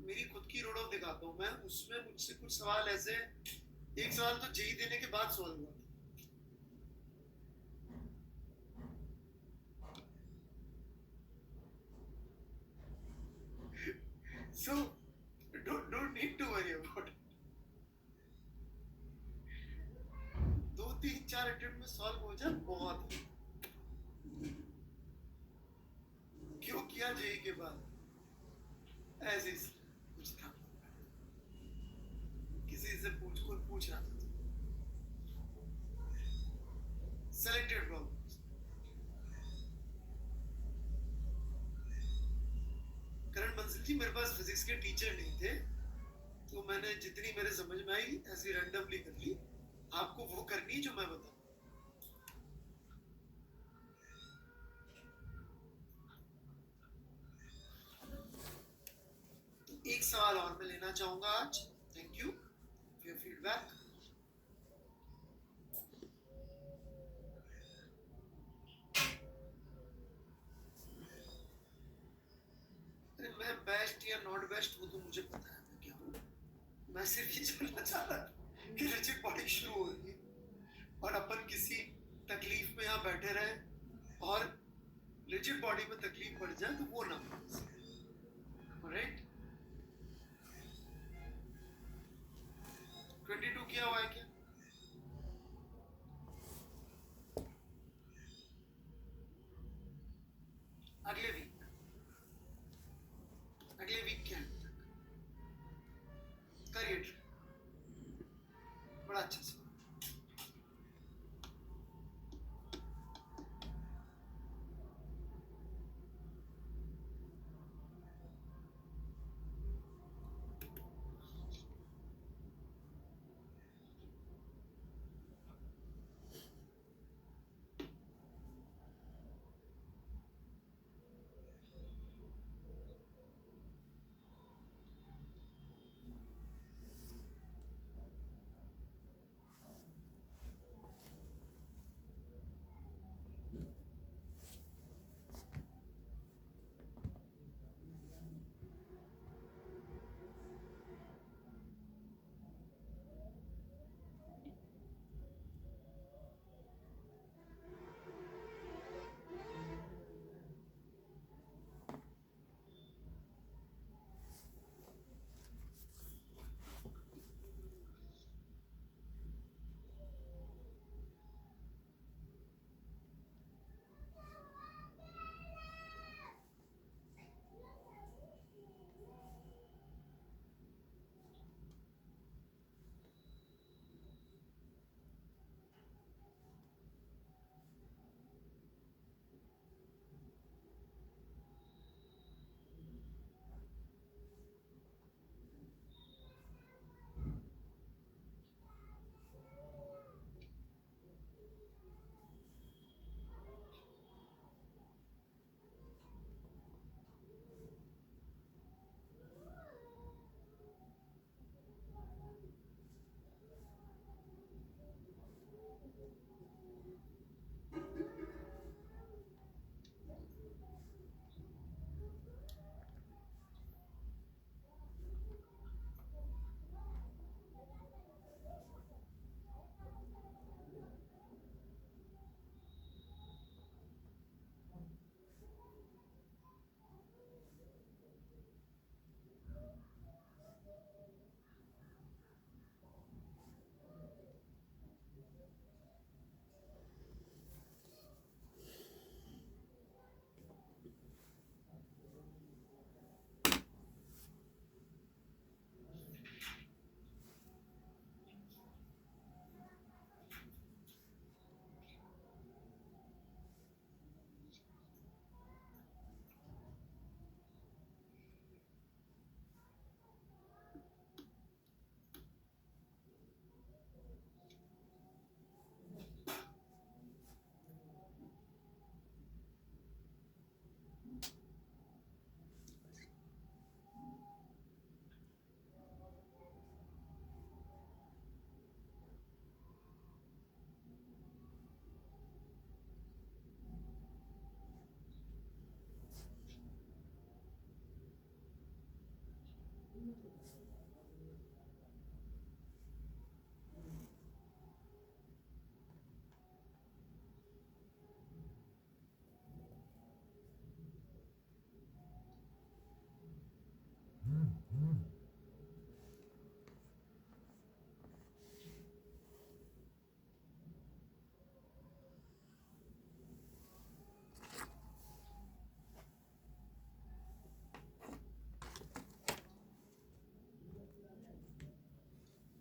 मेरी खुद की रोड ऑफ दिखाता हूँ मैं उसमें मुझसे कुछ सवाल ऐसे एक सवाल तो जेई देने के बाद सॉल्व हुआ so don't need to worry about it 2 3 4 attempt में सॉल्व हो जाए बहुत क्यों किया जेई के बाद ऐसे कुछ था किसी से पूछ रहा था सेलेक्टेड प्रॉब्लम्स करण बंसल जी मेरे पास फिजिक्स के टीचर नहीं थे तो मैंने जितनी मेरे समझ में आई ऐसी रैंडमली कर ली आपको वो करनी जो मैं बताऊं सवाल और मैं लेना चाहूंगा आज। Thank you for your feedback. मैं बेस्ट या नॉट बेस्ट वो तो मुझे पता है मैं क्या हूँ। मैं सिर्फ ये जानना चाह रहा हूँ कि रिजिड बॉडी शुरू हो रही है और अपन किसी तकलीफ में यहाँ बैठे रहे और रिजिड बॉडी में तकलीफ बढ़ जाए तो वो ना राइट। 22 किया हुआ है क्या? अगले वीक के एंड तक करिए ट्राई। बड़ा अच्छा सवाल।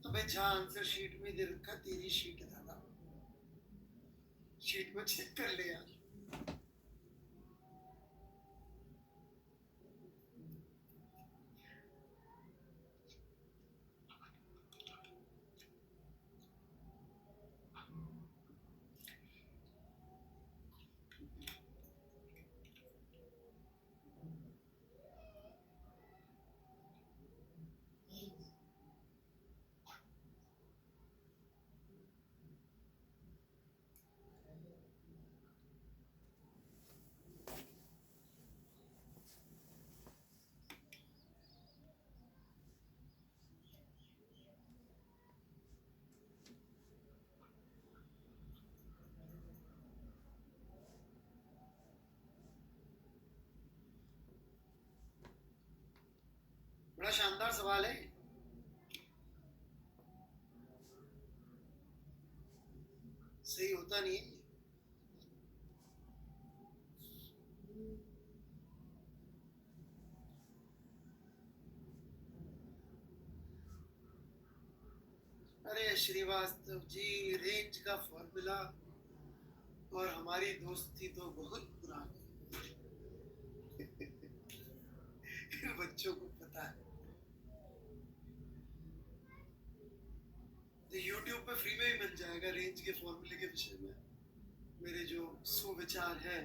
अबे जहाँ आंसर शीट में दे रखा तेरी शीट दादा, शीट में चेक कर ले यार। का सवाल है। सही होता नहीं है। अरे श्रीवास्तव जी, रेंज का फॉर्मूला और हमारी दोस्ती तो बहुत पुरानी है। बच्चों को पता है। तो YouTube पे फ्री में ही मिल जाएगा रेंज के फॉर्मूले के विषय में मेरे जो सुविचार हैं।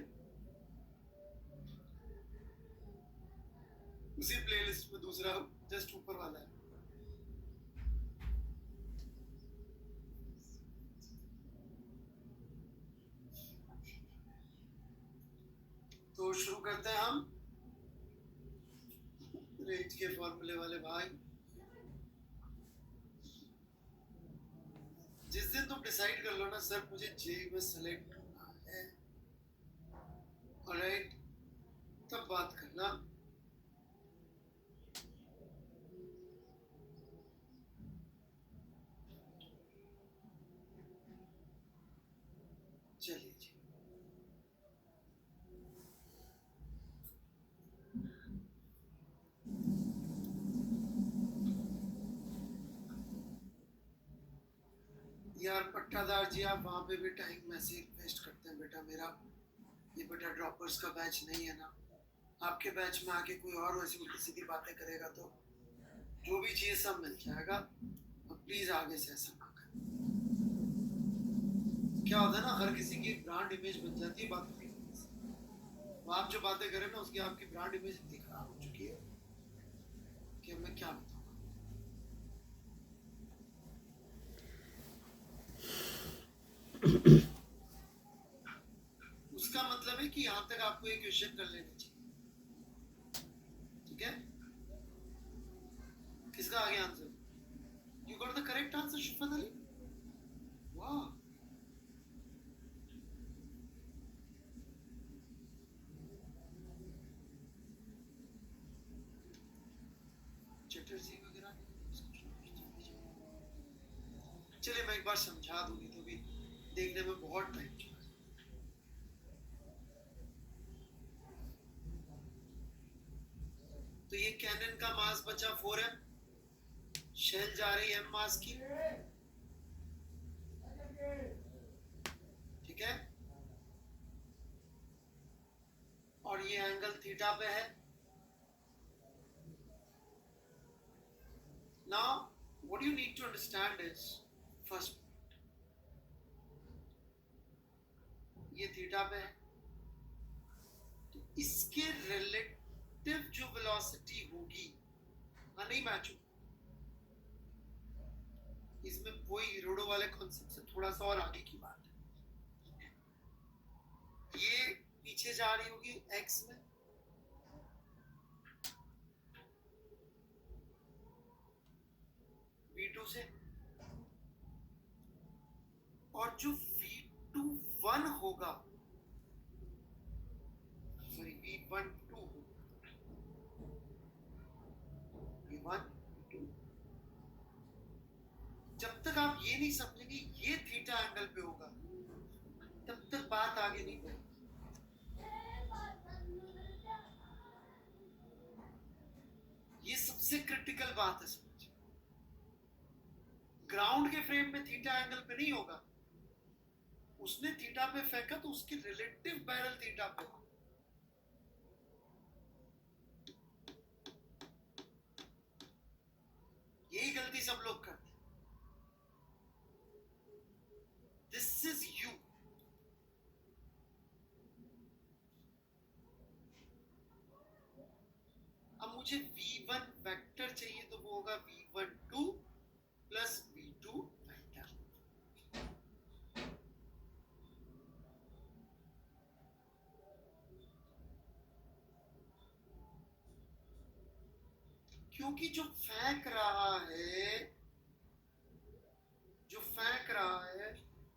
उसी प्लेलिस्ट में दूसरा जस्ट ऊपर वाला है। तो शुरू करते हैं हम रेंज के फॉर्मूले वाले भाई। जिस दिन तुम डिसाइड कर लो ना सर मुझे जेई में सेलेक्ट करना है, ऑलराइट, तब बात करना। चलिए जी, यार पट्टादार जी आप वहां पे भी टाइम मैसेज वेस्ट करते हैं बेटा। मेरा ये बेटा ड्रॉपर्स का बैच नहीं है ना। आपके बैच में आके कोई और वैसी उल्टी सीधी बातें करेगा तो जो भी चाहिए सब मिल जाएगा। और प्लीज आगे से ऐसा ना करें। क्या होता है ना, हर किसी की ब्रांड इमेज बन जाती है बात करने से। तो आप जो बातें करें ना उसकी आपकी ब्रांड इमेज इतनी खराब हो चुकी है कि मैं क्या बताऊं। उसका मतलब है कि यहां तक आपको ये क्वेश्चन कर लेना चाहिए। ठीक है, किसका आ गया answer? You got the correct answer Shufat Ali. वाह, चटर्जी वगैरह। चलिए मैं एक बार समझा दूंगी तो भी देखने में बहुत टाइम चला। तो ये कैनन का मास बचा 4M, शेल जा रही है M मास की। ठीक है, और ये एंगल थीटा पे है। Now what you need to understand is first ये थीटा पे है तो इसके रिलेटिव जो वेलोसिटी होगी नहीं मैच होगी। इसमें वही रोडो वाले कॉन्सेप्ट से थोड़ा सा और आगे की बात है। ये पीछे जा रही होगी x में, v2 से, और जो v21 होगा, सॉरी v12 होगा, v1 जब तक आप ये नहीं समझेंगे ये थीटा एंगल पे होगा तब तक बात आगे नहीं बढ़ेगी। ये सबसे क्रिटिकल बात है समझ। ग्राउंड के फ्रेम में थीटा एंगल पे नहीं होगा। उसने थीटा पे फेंका तो उसके रिलेटिव बैरल थीटा पे। यही गलती सब लोग करते हैं। This is you. अब मुझे v1 वेक्टर चाहिए तो वो होगा v12 प्लस v2 वेक्टर। क्योंकि जो फेंक रहा है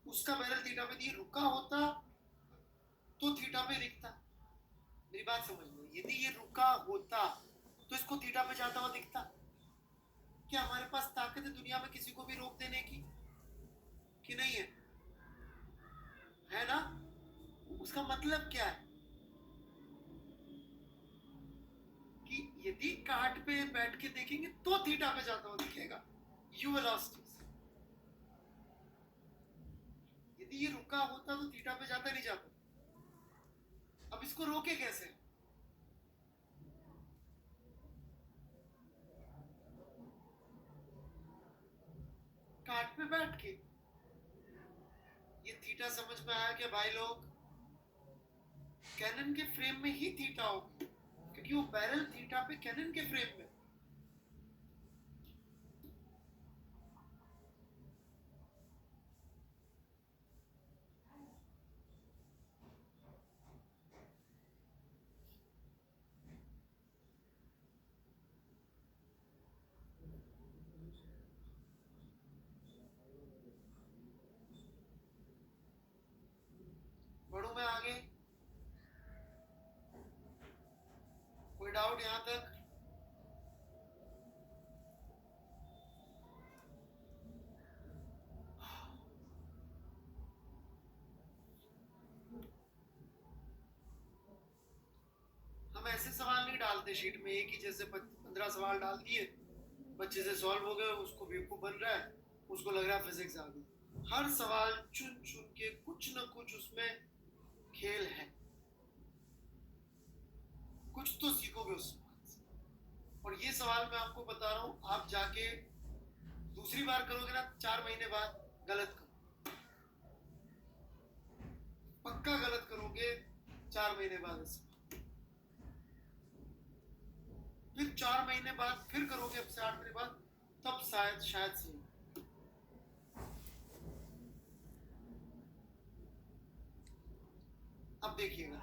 उसका बैरल थीटा पे नहीं रुका होता तो थीटा पे दिखता। मेरी बात समझ लो, यदि ये रुका होता तो इसको थीटा पे जाता हुआ दिखता। क्या हमारे पास ताकत है दुनिया में किसी को भी रोक देने की कि नहीं है? है ना? उसका मतलब क्या है कि यदि काट पे बैठ के देखेंगे तो थीटा पे जाता हुआ दिखेगा, यू वेलोसिटीज। यदि ये रुका होता तो थीटा पे जाता नहीं जाता। अब इसको रोके कैसे? काट पे बैठ के। ये थीटा समझ में आया क्या भाई लोग? कैनन के फ्रेम में ही थीटा होगी क्योंकि वो बैरल थीटा पे कैनन के फ्रेम में। बढ़ू मैं आगे? कोई डाउट यहां तक? हम ऐसे सवाल नहीं डालते शीट में एक ही जैसे 15 सवाल डाल दिए, बच्चे से सॉल्व हो गए, उसको बेवकूफ बन रहा है, उसको लग रहा है फिजिक्स आ गई। हर सवाल चुन चुन के कुछ न कुछ उसमें खेल है, कुछ तो सीखोगे उस सवाल से। और ये सवाल मैं आपको बता रहा हूं, आप जाके दूसरी बार करोगे ना 4 महीने बाद गलत करो, पक्का गलत करोगे 4 महीने बाद इस। फिर 4 महीने बाद फिर करोगे, अब से 8 महीने बाद, तब शायद सही। अब देखिएगा,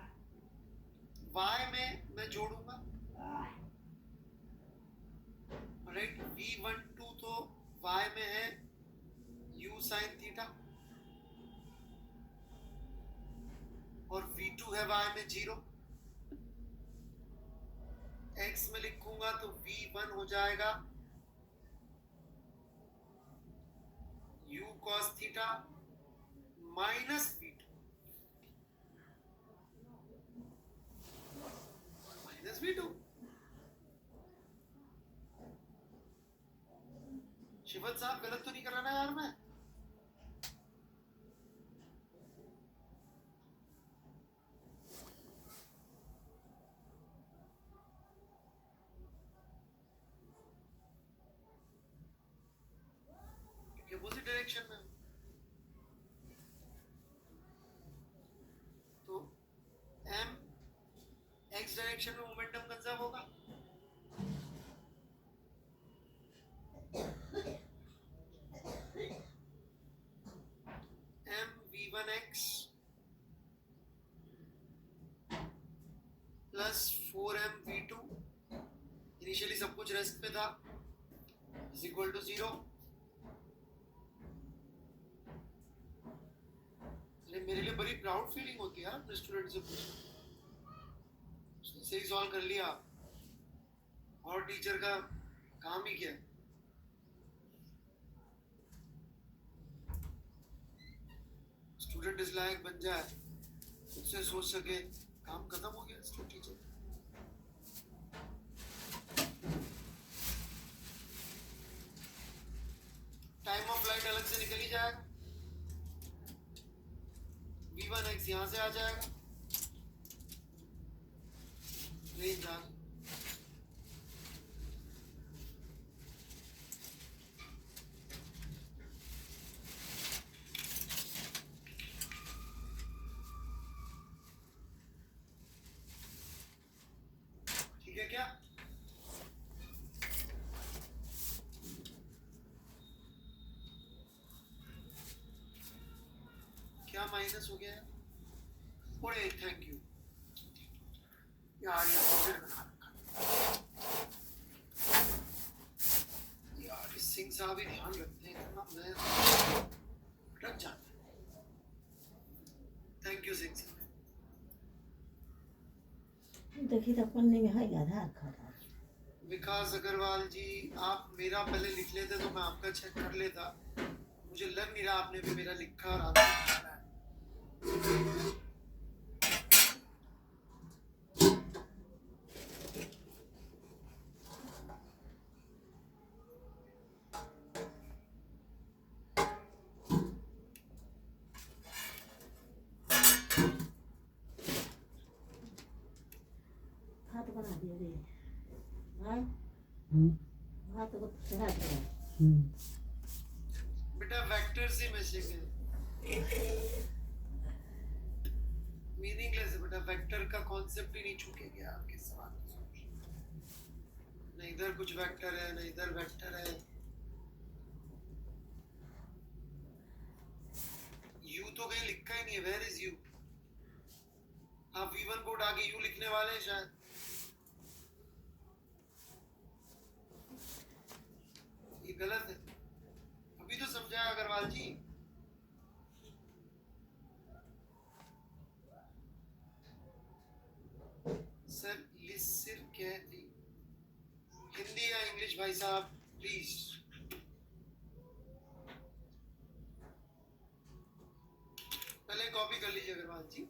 y में मैं जोड़ूंगा, राइट? V12 तो y में है u sin थीटा, और V2 है y में 0। x में लिखूंगा तो V1 हो जाएगा u cos theta minus V2 minus V2। शिवत साहब गलत तो नहीं कर रहा ना यार मैं? अपोजिट डायरेक्शन में, तो m x डायरेक्शन में मोमेंटम कंजर्व होगा, m v1x plus 4m v2, initially सब कुछ रेस्ट पे था, इज इक्वल टू 0। मेरे लिए बड़ी प्राउड फीलिंग होती है अपने स्टूडेंट से पूछना, सही सॉल्व कर लिया, और टीचर का काम ही क्या है? स्टूडेंट इस लायक बन जाए, उससे सोच सके, काम खत्म हो गया student teacher. Time of flight अलग से निकल ही जाएगा, v1x यहां से आ जाएगा, रेंज आ गई। ठीक है क्या? क्या माइनस हो गया है? ओए थैंक यू यार, फिर बना यार, सिंह साहब ही ध्यान रखते हैं ना, मैं भटक जाता है। थैंक यू सिंह साहब। देखी तो पन्ने में है आधार कार्ड। विकास अग्रवाल जी, आप मेरा पहले लिख लेते तो मैं आपका चेक कर लेता। मुझे लग नहीं रहा आपने भी मेरा लिखा और आंसर लिखा है। हाथ बना दिया रे हाँ हम्म, हाथ को चढ़ा दिया बेटा वेक्टर से मैचिंग है, मीनिंगलेस है बेटा। वेक्टर का कॉन्सेप्ट ही नहीं छूटे गया आपके सवाल में। न इधर कुछ वेक्टर है न इधर वेक्टर है। यू तो कहीं लिखा ही नहीं है। Where is you? आप V1 कोड आगे यू लिखने वाले हैं शायद। ये गलत है। अभी तो समझाया अग्रवाल जी। सर लिसिर क्या थी? हिंदी या इंग्लिश भाई साहब प्लीज। पहले कॉपी कर लीजिए अग्रवाल जी।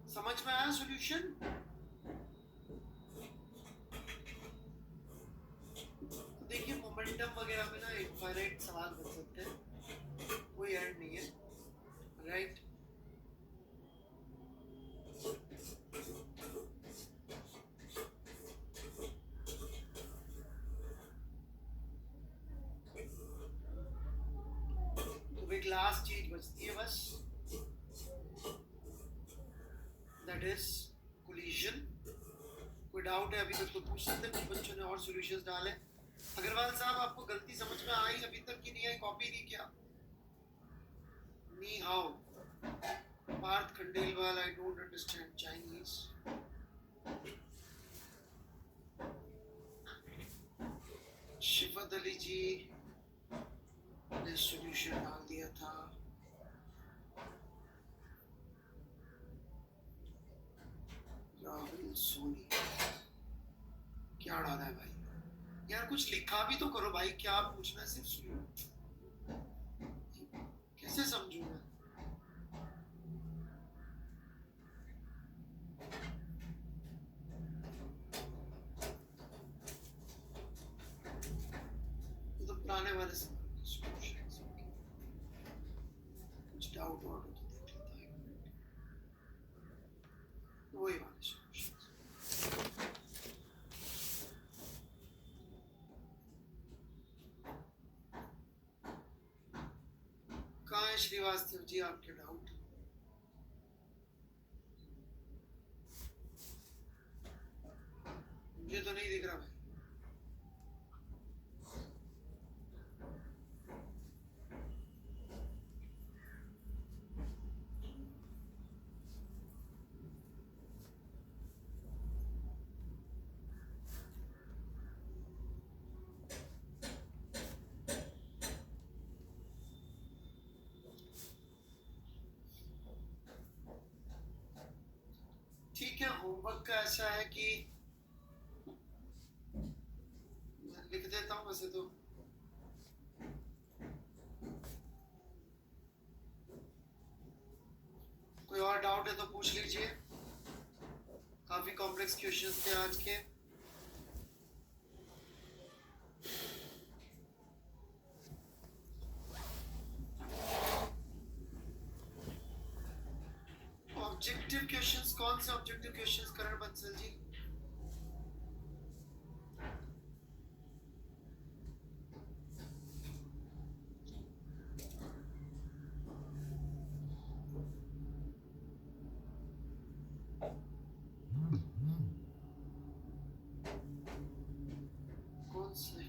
समझ में आया सॉल्यूशन? तो देखिए मोमेंटम वगैरह में ना इनफाइनाइट सवाल बन सकते हैं, कोई एंड नहीं है, राइट? तो एक लास्ट चीज बचती है बस, दैट इज कोलिजन। कोई डाउट है अभी तक तो पूछ सकते हैं। कुछ बच्चों ने और सॉल्यूशंस डाले। अग्रवाल साहब आपको गलती समझ में आई अभी तक कि नहीं आई? कॉपी नहीं किया? नी हाउ Parth Khandelwal, I don't understand Chinese. Shifat Ali ji ने सॉल्यूशन डाल दिया था। राहुल सोनी क्या डाला है भाई? यार कुछ लिखा भी तो करो भाई, क्या पूछना है? सिर्फ सुनो, कैसे समझूं मैं? तो पुराने वाले सॉल्यूशंस कुछ डाउट और हो तो देख लेता है। वही वाले सॉल्यूशंस। कहाँ है श्रीवास्तव जी आपके डाउट? मुझे तो नहीं दिख रहा भाई। ठीक है, होमवर्क का ऐसा है कि मैं लिख देता हूँ वैसे तो। कोई और डाउट है तो पूछ लीजिए। काफी कॉम्प्लेक्स क्वेश्चंस थे आज के। ऑब्जेक्टिव क्वेश्चंस कौन से ऑब्जेक्टिव क्वेश्चंस करण बंसल जी? कौन से?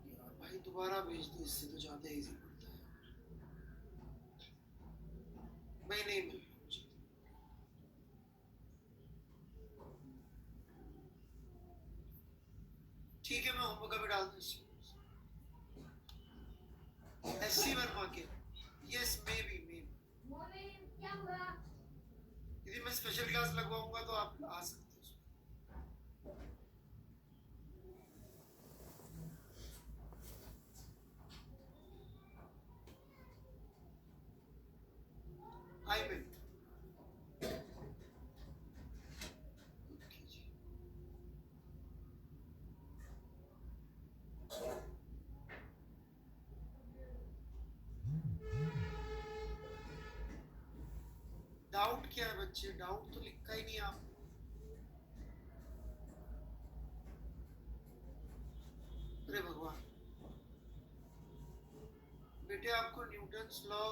यार भाई दोबारा भेज दो, इससे तो ज्यादा इजी पड़ता है। ठीक है, मैं होमवर्क अभी डाल दूँ। एससी वर्मा के, यस मे बी यदि मैं स्पेशल क्लास लगवाऊंगा तो आप आ सकते हो। I will. डाउट क्या है बच्चे? डाउट तो लिखा ही नहीं आप। अरे भगवान, बेटे आपको न्यूटन्स लॉ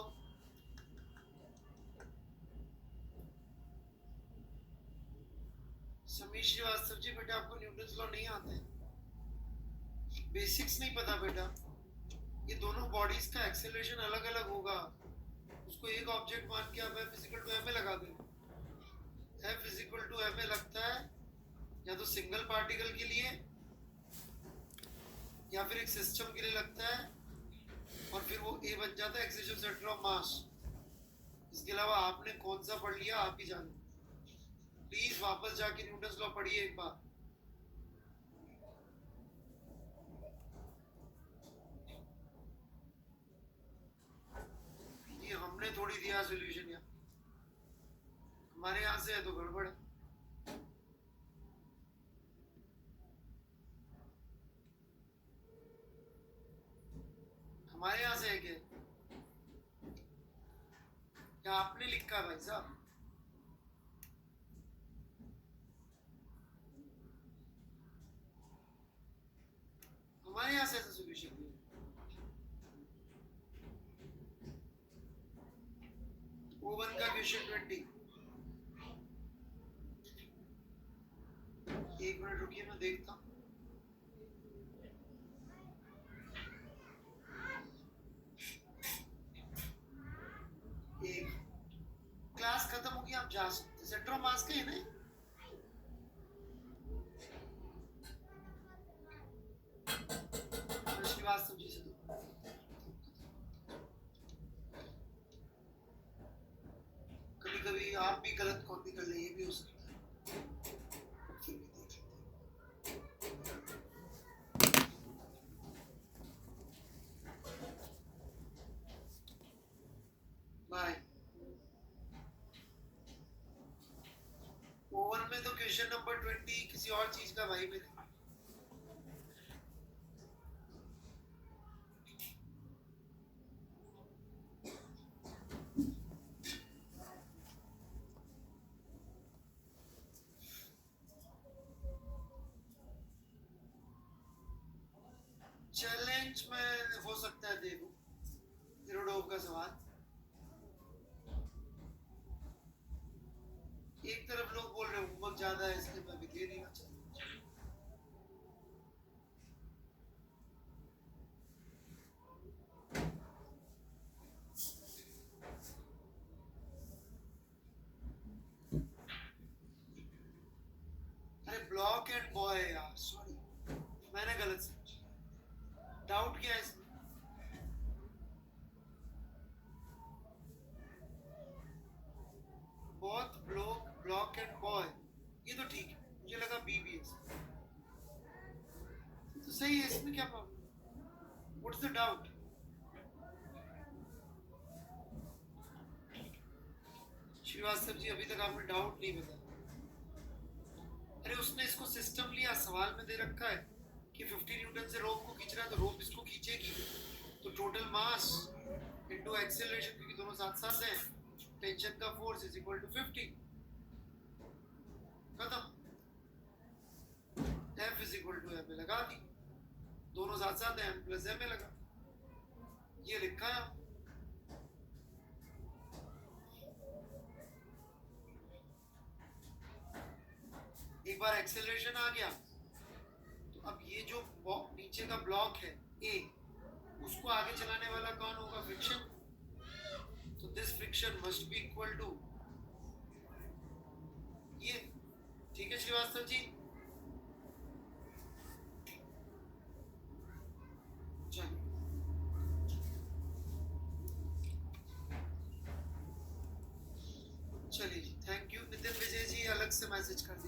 समीर श्रीवास्तव जी, बेटा आपको न्यूटन्स लॉ नहीं आते, बेसिक्स नहीं पता बेटा। ये दोनों बॉडीज का एक्सेलरेशन अलग अलग होगा। उसको एक ऑब्जेक्ट मान के आप F इक्वल टू ma लगा दो। F इक्वल टू ma लगता है या तो सिंगल पार्टिकल के लिए या फिर एक सिस्टम के लिए लगता है, और फिर वो a बन जाता है एक्सेलरेशन सेंटर ऑफ मास। इसके अलावा आपने कौन सा पढ़ लिया आप ही जानो। प्लीज वापस जाके न्यूटन्स लॉ पढ़िए एक बार। ये हमने थोड़ी दिया सॉल्यूशन, या हमारे यहाँ से है तो गड़बड़ है। हमारे यहाँ से है क्या आपने लिखा भाई साहब? हमारे यहाँ से सॉल्यूशन दिया। O1 का क्वेश्चन 20। एक मिनट रुकिए, मैं देखता हूँ। क्लास खत्म होगी, आप जा सकते। सेंटर ऑफ मास का है ना? श्रीवास्तव जी से कभी कभी आप भी गलत कॉपी कर ले, ये भी हो सकता है। बाय। ओवन में तो क्वेश्चन नंबर 20 किसी और चीज का भाई मेरे। चैलेंज में हो सकता है दे दूं हिरोडोव का सवाल। एक तरफ लोग बोल रहे हैं होमवर्क ज्यादा है इसलिए मैं भी दे देना चाहता हूँ। अरे ब्लॉक एंड बॉय यार, सॉरी मैंने गलत समझा। डाउट क्या है इसमें? बहुत ब्लॉक एंड बॉय, ये तो ठीक है, मुझे लगा BBS तो सही है। इसमें क्या problem? What's the doubt? Srivastava ji अभी तक आपने डाउट नहीं बताया। अरे उसने इसको सिस्टम लिया, सवाल में दे रखा है कि 50 न्यूटन से रोप को खींच रहा है तो रोप इसको खींचेगी, तो टोटल मास इनटू एक्सेलरेशन, क्योंकि दोनों साथ साथ हैं, टेंशन का फोर्स इज इक्वल टू 50। खत्म। F is equal to ma लगा दी, दोनों साथ साथ हैं, m प्लस ma लगा, ये लिखा है। एक बार एक्सेलरेशन आ गया तो अब ये जो नीचे का ब्लॉक है A, उसको आगे चलाने वाला कौन होगा? फ्रिक्शन। तो this friction must be equal to ये। ठीक है श्रीवास्तव जी, चलिए जी, थैंक यू। नितिन विजय जी अलग से मैसेज कर दीजिए।